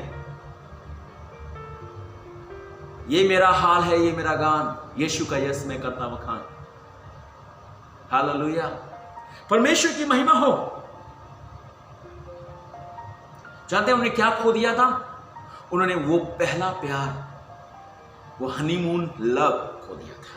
ये मेरा हाल है, ये मेरा गान, यीशु का यश मैं करता बखान। हालेलुया, परमेश्वर की महिमा हो। जानते हैं उन्होंने क्या खो दिया था? उन्होंने वो पहला प्यार, वो हनीमून लव खो दिया था।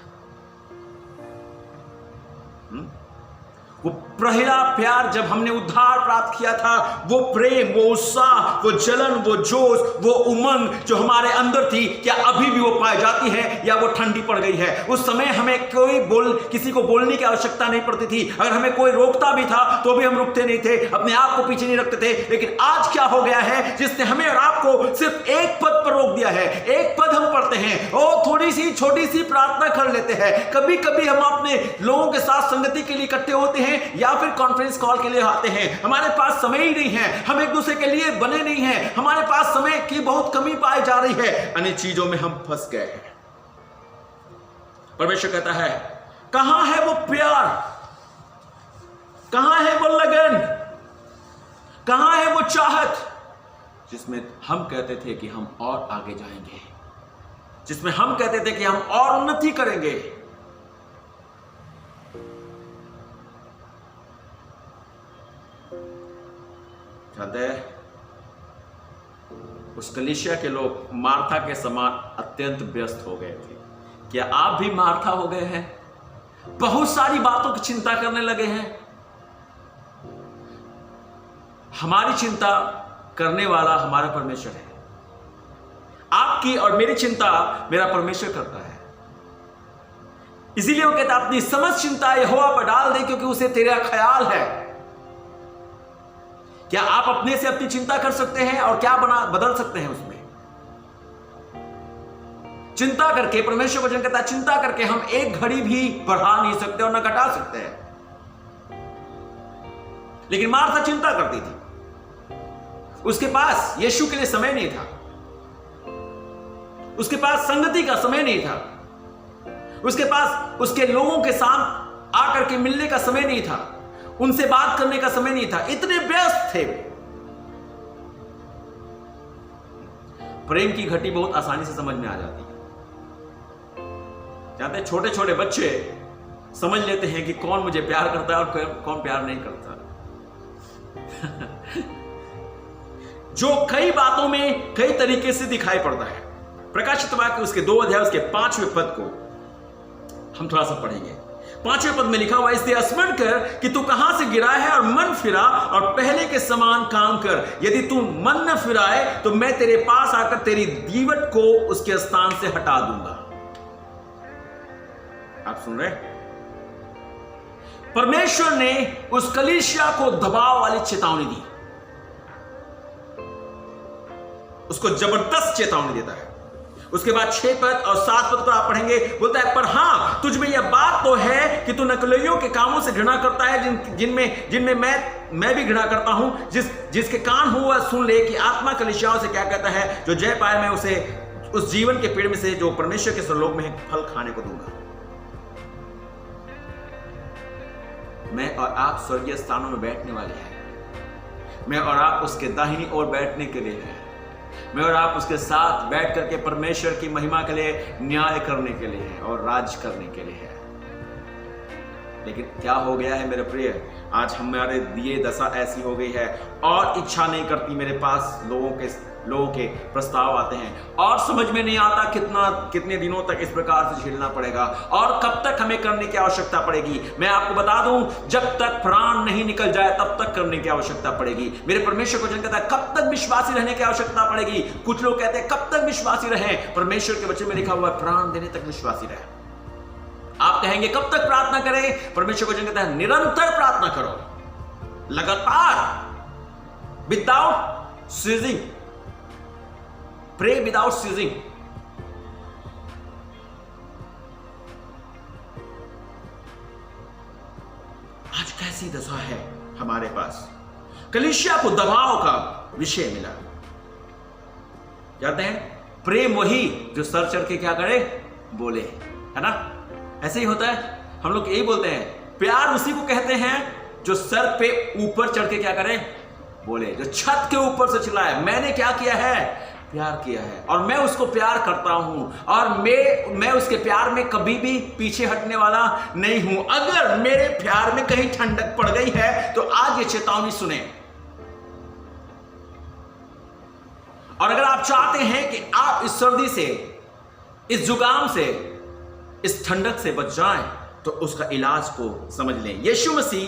वो पहला प्यार जब हमने उद्धार प्राप्त किया था, वो प्रेम, वो उत्साह, वो जलन, वो जोश, वो उमंग जो हमारे अंदर थी, क्या अभी भी वो पाई जाती है या वो ठंडी पड़ गई है? उस समय हमें किसी को बोलने की आवश्यकता नहीं पड़ती थी। अगर हमें कोई रोकता भी था तो भी हम रुकते नहीं थे, अपने आप को पीछे नहीं रखते थे। लेकिन आज क्या हो गया है, जिसने हमें और आपको सिर्फ एक पद पर रोक दिया है। एक पद हम पढ़ते हैं और थोड़ी सी छोटी सी प्रार्थना कर लेते हैं। कभी कभी हम अपने लोगों के साथ संगति के लिए इकट्ठे होते हैं या फिर कॉन्फ्रेंस कॉल के लिए आते हैं। हमारे पास समय ही नहीं है, हम एक दूसरे के लिए बने नहीं हैं, हमारे पास समय की बहुत कमी पाई जा रही है। अन्य चीजों में हम फंस गए हैं। परमेश्वर कहता है, कहां है वो प्यार, कहां है वो लगन, कहां है वो चाहत जिसमें हम कहते थे कि हम और आगे जाएंगे, जिसमें हम कहते थे कि हम और उन्नति करेंगे। जानते हैं, उस कलीसिया के लोग मार्था के समान अत्यंत व्यस्त हो गए थे। क्या आप भी मार्था हो गए हैं? बहुत सारी बातों की चिंता करने लगे हैं। हमारी चिंता करने वाला हमारा परमेश्वर है। आपकी और मेरी चिंता मेरा परमेश्वर करता है। इसीलिए वो कहता है, अपनी समस्त चिंता यहोवा पर डाल दे क्योंकि उसे तेरा ख्याल है। क्या आप अपने से अपनी चिंता कर सकते हैं और क्या बदल सकते हैं उसमें? चिंता करके, परमेश्वर वचन कहता है, चिंता करके हम एक घड़ी भी बढ़ा नहीं सकते और ना घटा सकते हैं। लेकिन मार्था चिंता करती थी। उसके पास यीशु के लिए समय नहीं था, उसके पास संगति का समय नहीं था, उसके पास उसके लोगों के साथ आकर के मिलने का समय नहीं था, उनसे बात करने का समय नहीं था, इतने व्यस्त थे। प्रेम की घटी बहुत आसानी से समझ में आ जाती है। जानते हैं, छोटे छोटे बच्चे समझ लेते हैं कि कौन मुझे प्यार करता है और कौन प्यार नहीं करता। जो कई बातों में कई तरीके से दिखाई पड़ता है। प्रकाशित वाक्य उसके 2 अध्याय उसके 5वें पद को हम थोड़ा सा पढ़ेंगे। 5वें पद में लिखा हुआ, इसलिए स्मरण कर कि तू कहां से गिरा है और मन फिरा और पहले के समान काम कर। यदि तू मन न फिराए तो मैं तेरे पास आकर तेरी दीवट को उसके स्थान से हटा दूंगा। आप सुन रहे? परमेश्वर ने उस कलीसिया को दबाव वाली चेतावनी दी, उसको जबरदस्त चेतावनी देता है। उसके बाद 6 पद और 7 पद को आप पढ़ेंगे, बोलता है, पर हां, तुझ में यह बात तो है कि तू नकलियों के कामों से घृणा करता है, जिनमें मैं भी घृणा करता हूं। जिसके कान हो वह सुन ले कि आत्मा कलीसियाओं से क्या कहता है। जो जय पाए मैं उसे उस जीवन के पेड़ में से जो परमेश्वर के स्वलोक में है फल खाने को दूंगा। मैं और आप स्वर्गीय स्थानों में बैठने वाले हैं। मैं और आप उसके दाहिनी ओर बैठने के लिए हैं। मैं और आप उसके साथ बैठ करके परमेश्वर की महिमा के लिए न्याय करने के लिए है और राज करने के लिए है। लेकिन क्या हो गया है मेरे प्रिय, आज हमारे दिए दशा ऐसी हो गई है और इच्छा नहीं करती। मेरे पास लोगों के प्रस्ताव आते हैं और समझ में नहीं आता कितने दिनों तक इस प्रकार से झेलना पड़ेगा और कब तक हमें करने की आवश्यकता पड़ेगी। मैं आपको बता दूं, जब तक प्राण नहीं निकल जाए तब तक करने की आवश्यकता पड़ेगी। मेरे परमेश्वर वचन कहता है, कब तक विश्वासी रहने की आवश्यकता पड़ेगी। कुछ लोग कहते हैं कब तक विश्वासी रहें, परमेश्वर के वचन में लिखा हुआ है प्राण देने तक विश्वासी रहे। आप कहेंगे कब तक प्रार्थना करें, परमेश्वर वचन कहता है निरंतर प्रार्थना करो, लगातार, without ceasing, pray without ceasing. आज कैसी दशा है हमारे पास। कलीसिया को दबाव का विषय मिला। जानते हैं, प्रेम वही जो सर चढ़ के क्या करे, बोले, है ना। ऐसे ही होता है, हम लोग यही बोलते हैं, प्यार उसी को कहते हैं जो सर पे ऊपर चढ़ के क्या करे, बोले, जो छत के ऊपर से चिल्लाए, मैंने क्या किया है, प्यार किया है और मैं उसको प्यार करता हूं और मैं उसके प्यार में कभी भी पीछे हटने वाला नहीं हूं। अगर मेरे प्यार में कहीं ठंडक पड़ गई है तो आज ये चेतावनी सुने। और अगर आप चाहते हैं कि आप इस सर्दी से, इस जुकाम से, इस ठंडक से बच जाएं, तो उसका इलाज को समझ लें। यीशु मसीह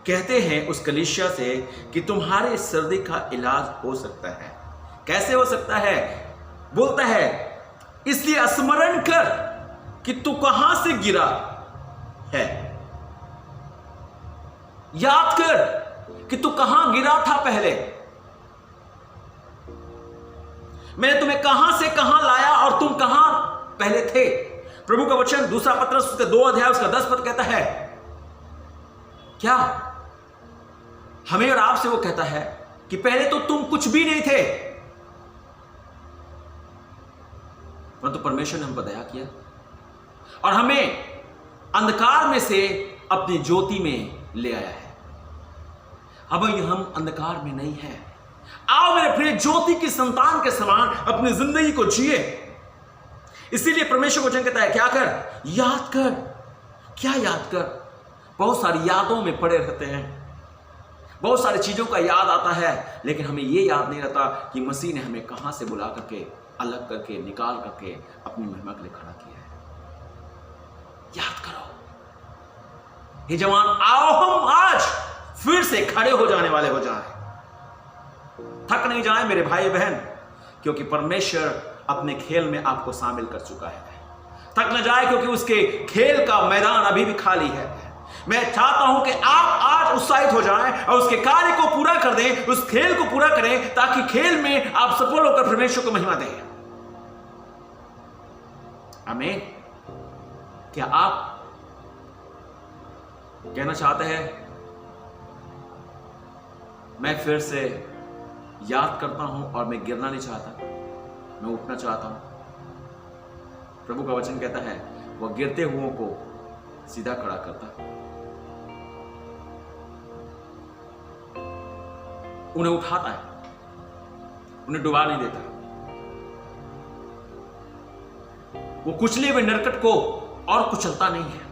कहते हैं उस कलीसिया से कि तुम्हारे सर्दी का इलाज हो सकता है। कैसे हो सकता है? बोलता है इसलिए स्मरण कर कि तू कहां से गिरा है। याद कर कि तू कहां गिरा था पहले। मैंने तुम्हें कहां से कहां लाया और तुम कहां पहले थे। प्रभु का वचन दूसरा पत्रस उसके 2 अध्याय उसका 10 पद कहता है क्या? हमें और आपसे वो कहता है कि पहले तो तुम कुछ भी नहीं थे, परंतु परमेश्वर ने हम पर दया किया और हमें अंधकार में से अपनी ज्योति में ले आया है। अब हम अंधकार में नहीं हैं। आओ मेरे प्रिय, ज्योति की संतान के समान अपनी जिंदगी को जिए। इसीलिए परमेश्वर वचन कहता है क्या कर? याद कर। क्या याद कर? बहुत सारी यादों में पड़े रहते हैं, बहुत सारी चीजों का याद आता है, लेकिन हमें यह याद नहीं रहता कि मसीह ने हमें कहां से बुला करके, अलग करके, निकाल करके अपनी महिमा के लिए खड़ा किया है। याद करो। ये जवान, आओ हम आज फिर से खड़े हो जाने वाले हो जाएं। थक नहीं जाएं मेरे भाई बहन, क्योंकि परमेश्वर अपने खेल में आपको शामिल कर चुका है। थक न जाए क्योंकि उसके खेल का मैदान अभी भी खाली है। मैं चाहता हूं कि आप आज उत्साहित हो जाएं और उसके कार्य को पूरा कर दें, उस खेल को पूरा करें, ताकि खेल में आप सफल होकर परमेश्वर को महिमा दें। आमीन। क्या आप कहना चाहते हैं मैं फिर से याद करता हूं और मैं गिरना नहीं चाहता, मैं उठना चाहता हूं? प्रभु का वचन कहता है वह गिरते हुओं को सीधा खड़ा करता, उन्हें उठाता है, उन्हें डुबा नहीं देता। वो कुचले हुए नरकट को और कुचलता नहीं है।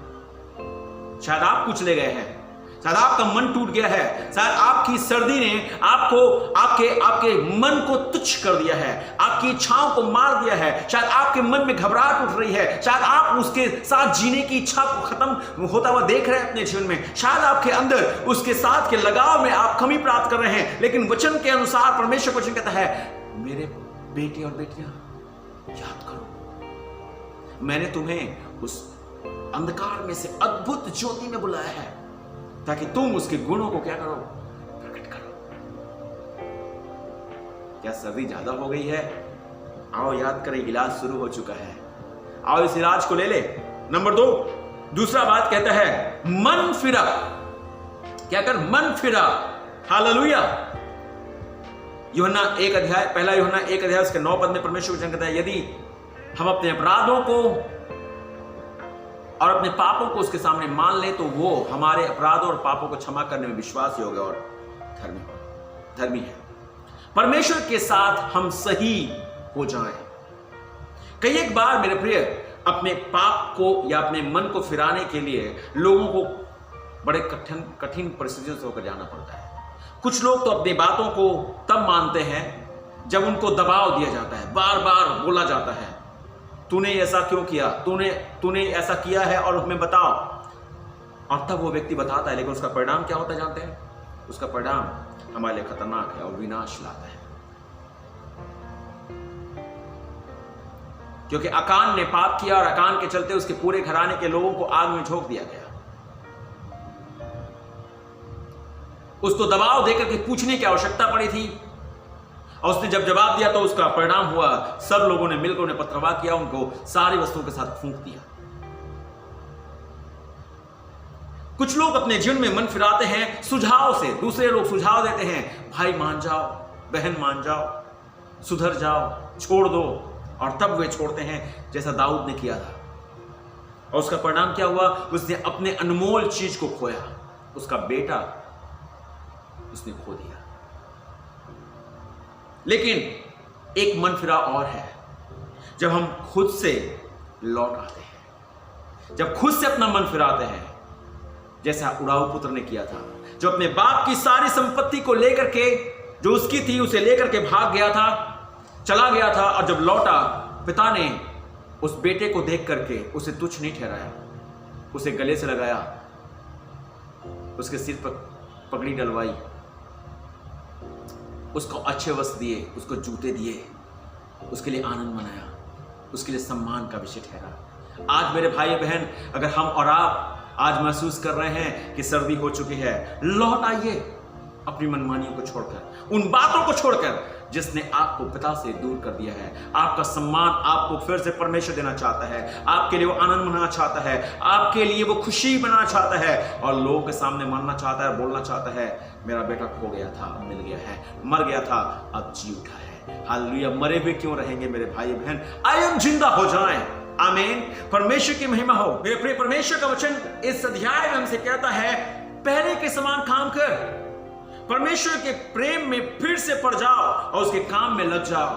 शायद आप कुचले गए हैं, शायद आपका मन टूट गया है, शायद आपकी सर्दी ने आपको आपके मन को तुच्छ कर दिया है, आपकी इच्छाओं को मार दिया है, शायद आपके मन में घबराहट उठ रही है, शायद आप उसके साथ जीने की इच्छा को खत्म होता हुआ देख रहे हैं अपने जीवन में, शायद आपके अंदर उसके साथ के लगाव में आप कमी प्राप्त कर रहे हैं। लेकिन वचन के अनुसार परमेश्वर वचन कहता है मेरे बेटे और बेटियां याद करो, मैंने तुम्हें उस अंधकार में से अद्भुत ज्योति में बुलाया है ताकि तुम उसके गुणों को क्या करो? प्रकट करो। क्या सर्दी ज्यादा हो गई है? आओ याद करें, इलाज शुरू हो चुका है। आओ इस इलाज को ले ले। नंबर 2, दूसरा बात कहता है मन फिरा। क्या कर? मन फिरा। हालेलुया। यूहन्ना 1 अध्याय, पहला यूहन्ना 1 अध्याय उसके 9 पद में परमेश्वर वचन कहता है यदि हम अपने अपराधों को और अपने पापों को उसके सामने मान ले तो वो हमारे अपराधों और पापों को क्षमा करने में विश्वास योग्य और धर्मी है। परमेश्वर के साथ हम सही हो जाएं। कई एक बार मेरे प्रिय अपने पाप को या अपने मन को फिराने के लिए लोगों को बड़े कठिन परिस्थितियों से होकर जाना पड़ता है। कुछ लोग तो अपनी बातों को तब मानते हैं जब उनको दबाव दिया जाता है, बार बार बोला जाता है तूने ऐसा क्यों किया, तूने ऐसा किया है और हमें बताओ। और तब वो व्यक्ति बताता है, लेकिन उसका परिणाम क्या होता है जानते हैं? उसका परिणाम हमारे लिए खतरनाक है और विनाश लाता है। क्योंकि अकान ने पाप किया और अकान के चलते उसके पूरे घराने के लोगों को आग में झोंक दिया गया। उसको दबाव देकर के पूछने की आवश्यकता पड़ी थी और उसने जब जवाब दिया तो उसका परिणाम हुआ सब लोगों ने मिलकर उन्हें पथरवाह किया, उनको सारी वस्तुओं के साथ फूंक दिया। कुछ लोग अपने जीवन में मन फिराते हैं सुझाव से। दूसरे लोग सुझाव देते हैं भाई मान जाओ, बहन मान जाओ, सुधर जाओ, छोड़ दो, और तब वे छोड़ते हैं जैसा दाऊद ने किया था। और उसका परिणाम क्या हुआ? उसने अपने अनमोल चीज को खोया, उसका बेटा उसने खो दिया। लेकिन एक मन फिरा और है, जब हम खुद से लौट आते हैं, जब खुद से अपना मन फिराते हैं, जैसा उड़ाऊ पुत्र ने किया था, जो अपने बाप की सारी संपत्ति को लेकर के, जो उसकी थी, उसे लेकर के भाग गया था, चला गया था, और जब लौटा पिता ने उस बेटे को देख करके उसे तुच्छ नहीं ठहराया, उसे गले से लगाया, उसके सिर पर पगड़ी डलवाई, उसको अच्छे वस्त्र दिए, उसको जूते दिए, उसके लिए आनंद मनाया, उसके लिए सम्मान का विषय ठहरा। आज मेरे भाई बहन, अगर हम और आप आज महसूस कर रहे हैं कि सर्दी हो चुकी है, लौट आइए अपनी मनमानियों को छोड़कर, उन बातों को छोड़कर जिसने आपको पिता से दूर कर दिया है। आपका सम्मान आपको फिर से परमेश्वर देना चाहता है, आपके लिए वो आनंद मनाना चाहता है, आपके लिए वो खुशी बनाना चाहता है और लोगों के सामने मानना चाहता है, बोलना चाहता है, मेरा बेटा खो गया था, अब मिल गया है, मर गया था, अब जी उठा है। हालेलुया। मरे हुए क्यों रहेंगे मेरे भाई बहन, आइए जिंदा हो जाएं। आमीन। परमेश्वर की महिमा हो। मेरे प्रिय, परमेश्वर का वचन इस अध्याय में हमसे कहता है, पहले के समान काम कर, परमेश्वर के प्रेम में फिर से पड़ जाओ और उसके काम में लग जाओ।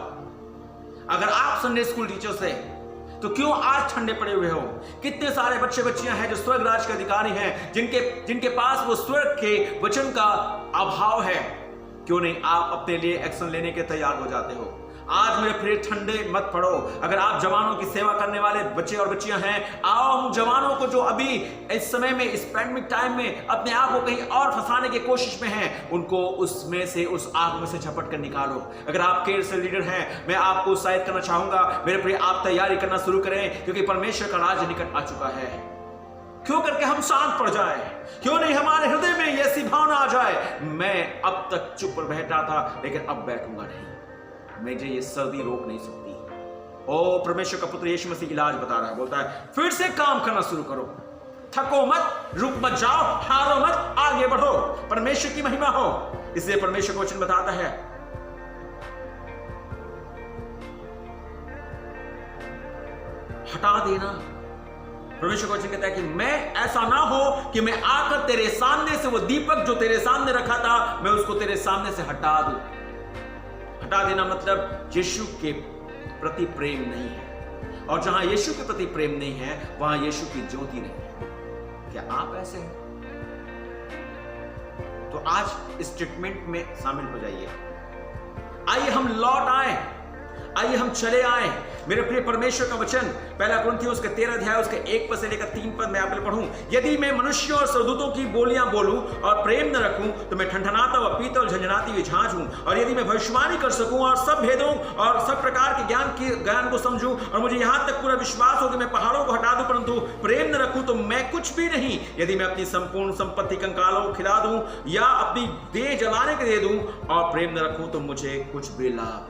अगर आप संडे स्कूल टीचर्स हैं तो क्यों आज ठंडे पड़े हुए हो? कितने सारे बच्चे बच्चियां हैं जो स्वर्ग राज के अधिकारी हैं, जिनके पास वो स्वर्ग के वचन का अभाव है। क्यों नहीं आप अपने लिए एक्शन लेने के तैयार हो जाते हो? आज मेरे प्रिय, ठंडे मत पड़ो। अगर आप जवानों की सेवा करने वाले बच्चे और बच्चियां हैं, आओ उन जवानों को जो अभी इस समय में, इस पैंडेमिक टाइम में अपने आप को कहीं और फंसाने की कोशिश में हैं, उनको उसमें से, उस आग में से झपट कर निकालो। अगर आप केयर से लीडर हैं, मैं आपको उत्साहित करना चाहूंगा, मेरे प्रिय, आप तैयारी करना शुरू करें, क्योंकि परमेश्वर का राज्य निकट आ चुका है। क्यों करके हम शांत पड़ जाए? क्यों नहीं हमारे हृदय में ऐसी भावना आ जाए, मैं अब तक चुप पर बैठा था लेकिन अब बैठूंगा नहीं, मुझे ये सर्दी रोक नहीं सकती। ओ परमेश्वर का पुत्र यीशु मसीह इलाज बता रहा है, बोलता है फिर से काम करना शुरू करो, थको मत, रुक मत जाओ, हारो मत, आगे बढ़ो। परमेश्वर की महिमा हो। इसलिए परमेश्वर का वचन बताता है, हटा देना। परमेश्वर का वचन कहता है कि मैं, ऐसा ना हो कि मैं आकर तेरे सामने से वो दीपक जो तेरे सामने रखा था, मैं उसको तेरे सामने से हटा दूं। हटा देना मतलब यीशु के प्रति प्रेम नहीं है, और जहां यीशु के प्रति प्रेम नहीं है, वहां यीशु की ज्योति नहीं है। क्या आप ऐसे हैं? तो आज इस ट्रीटमेंट में शामिल हो जाइए। आइए हम लौट आए, आइए हम चले आए। मेरे प्रिय, परमेश्वर का वचन पहला कुरिन्थियों उसके 13 अध्याय उसके 1 पद से लेकर 3 पद मैं आपके लिए पढ़ूं। यदि मैं मनुष्यों और स्वर्गदूतों की बोलियां बोलूं और प्रेम न रखूं तो मैं ठंठनाता व पीतल झंझनाती हुई झांझ हूं। और यदि मैं भविष्यवाणी कर सकूं और सब भेदों और सब प्रकार के ज्ञान को समझूं और मुझे यहां तक पूरा विश्वास हो कि मैं पहाड़ों को हटा दूं, परंतु प्रेम न रखूं तो मैं कुछ भी नहीं। यदि मैं अपनी संपूर्ण संपत्ति कंकालों को खिला दूं या अपनी देह जलाने के दे दूं और प्रेम न रखूं तो मुझे कुछ भी लाभ।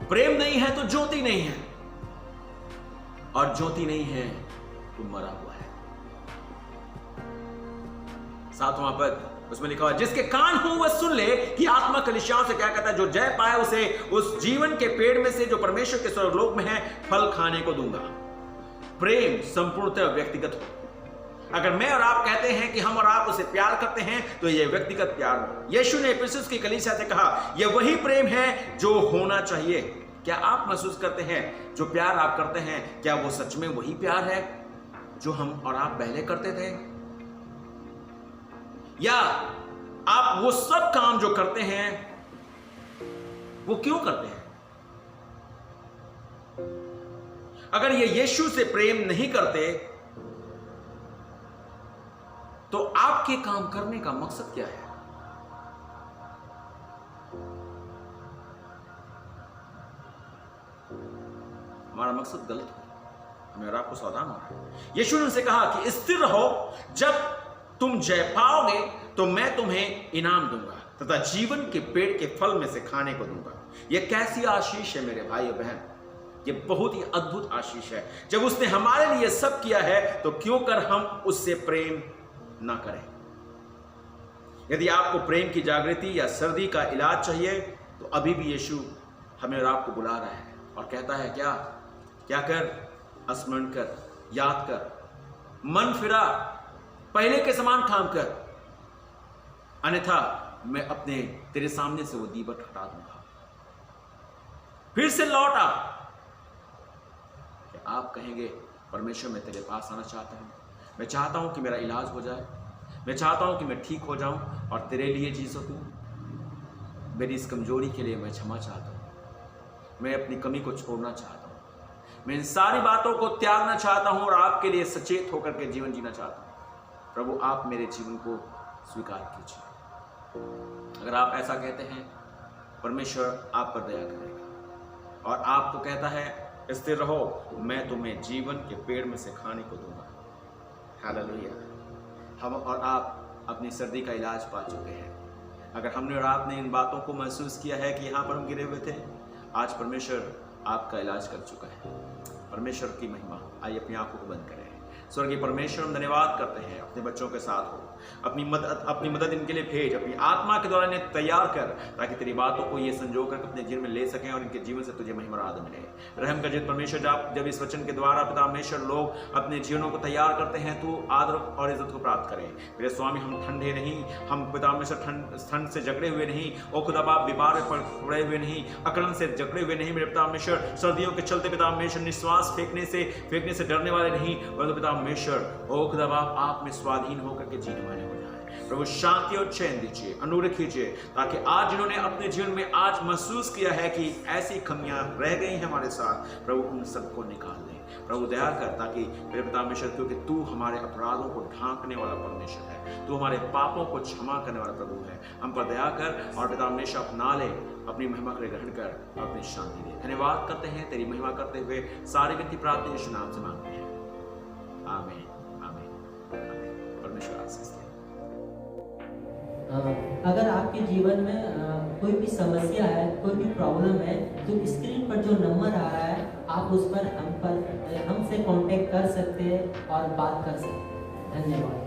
प्रेम नहीं है तो ज्योति नहीं है, और ज्योति नहीं है तो मरा हुआ है। 7वां पद उसमें लिखा हुआ, जिसके कान हो वह सुन ले कि आत्मा कलीसियाओं से क्या कहता है। जो जय पाए उसे उस जीवन के पेड़ में से जो परमेश्वर के स्वर्गलोक में है फल खाने को दूंगा। प्रेम संपूर्णतः व्यक्तिगत हो। अगर मैं और आप कहते हैं कि हम और आप उसे प्यार करते हैं तो यह व्यक्तिगत प्यार हो। यीशु ने इफिसुस की कलीसिया से कहा, यह वही प्रेम है जो होना चाहिए। क्या आप महसूस करते हैं जो प्यार आप करते हैं, क्या वो सच में वही प्यार है जो हम और आप पहले करते थे? या आप वो सब काम जो करते हैं वो क्यों करते हैं? अगर ये यीशु से प्रेम नहीं करते तो आपके काम करने का मकसद क्या है? हमारा मकसद गलत है, हमें और आपको सावधान होना है। यीशु ने उनसे कहा कि स्थिर रहो, जब तुम जय पाओगे तो मैं तुम्हें इनाम दूंगा तथा जीवन के पेड़ के फल में से खाने को दूंगा। यह कैसी आशीष है मेरे भाई और बहन, यह बहुत ही अद्भुत आशीष है। जब उसने हमारे लिए सब किया है तो क्यों कर हम उससे प्रेम ना करें? यदि आपको प्रेम की जागृति या सर्दी का इलाज चाहिए तो अभी भी यीशु हमें और आपको बुला रहा है और कहता है, क्या कर, स्मरण कर, याद कर, मन फिरा, पहले के समान काम कर, अन्यथा मैं अपने तेरे सामने से वो दीपक हटा दूंगा। फिर से लौट आ। क्या आप कहेंगे, परमेश्वर मैं तेरे पास आना चाहता हूं, मैं चाहता हूं कि मेरा इलाज हो जाए, मैं चाहता हूं कि मैं ठीक हो जाऊं और तेरे लिए जी सकूं। मेरी इस कमजोरी के लिए मैं क्षमा चाहता हूं, मैं अपनी कमी को छोड़ना चाहता हूं, मैं इन सारी बातों को त्यागना चाहता हूं और आपके लिए सचेत होकर के जीवन जीना चाहता हूं। प्रभु आप मेरे जीवन को स्वीकार कीजिए। अगर आप ऐसा कहते हैं, परमेश्वर आप पर दया करेगा और आपको कहता है स्थिर रहो, मैं तुम्हें जीवन के पेड़ में से खाने को दूंगा। हालेलुया। हम और आप अपनी सर्दी का इलाज पा चुके हैं। अगर हमने और आपने इन बातों को महसूस किया है कि यहाँ पर हम गिरे हुए थे, आज परमेश्वर आपका इलाज कर चुका है। परमेश्वर की महिमा। आइए अपनी आंखों को बंद करें। स्वर्गीय परमेश्वर, हम धन्यवाद करते हैं, अपने बच्चों के साथ हो, अपनी मदद इनके लिए भेज, अपनी आत्मा के द्वारा इन्हें तैयार कर, ताकि तेरी बातों को ये संजो कर अपने जीवन में ले सकें और इनके जीवन से तुझे महिमा आदर मिले। रहम कर परमेश्वर, जब इस वचन के द्वारा पिता परमेश्वर लोग अपने जीवनों को तैयार करते हैं, तू आदर और इज्जत को प्राप्त करें। मेरे स्वामी, हम ठंडे नहीं, हम पिता परमेश्वर ठंड से जकड़े हुए नहीं, ओ खुदा बाप बीमार पड़े हुए नहीं, अकड़न से जकड़े हुए नहीं मेरे पिता परमेश्वर, सर्दियों के चलते पिता परमेश्वर निश्वास फेंकने से डरने वाले नहीं, परंतु पिता परमेश्वर ओ खुदा बाप आप में स्वाधीन होकर के जीने वाले हो जाए। प्रभु शांति और चैन दीजिए, अनुग्रह कीजिए, ताकि आज जिन्होंने अपने जीवन में आज महसूस किया है कि ऐसी कमियां रह गई हैं हमारे साथ, प्रभु उन सबको निकाल दें। प्रभु दया कर, ताकि मेरे पिता परमेश्वर, क्योंकि तू हमारे अपराधों को ढांकने वाला परमेश्वर है, तू हमारे पापों को क्षमा करने वाला प्रभु है। हम पर दया कर और पिता परमेश्वर अपना ले, अपनी महिमा को ग्रहण कर, अपनी शांति दे। धन्यवाद करते हैं, तेरी महिमा करते हुए सारी विनती प्रार्थना यीशु नाम से मांगते हैं। आमीन, आमीन, आमीन। परमेश्वर आशीष दे। अगर आपके जीवन में कोई भी समस्या है, कोई भी प्रॉब्लम है, तो स्क्रीन पर जो नंबर आ रहा है आप उस पर हमसे कांटेक्ट कर सकते हैं और बात कर सकते हैं। धन्यवाद।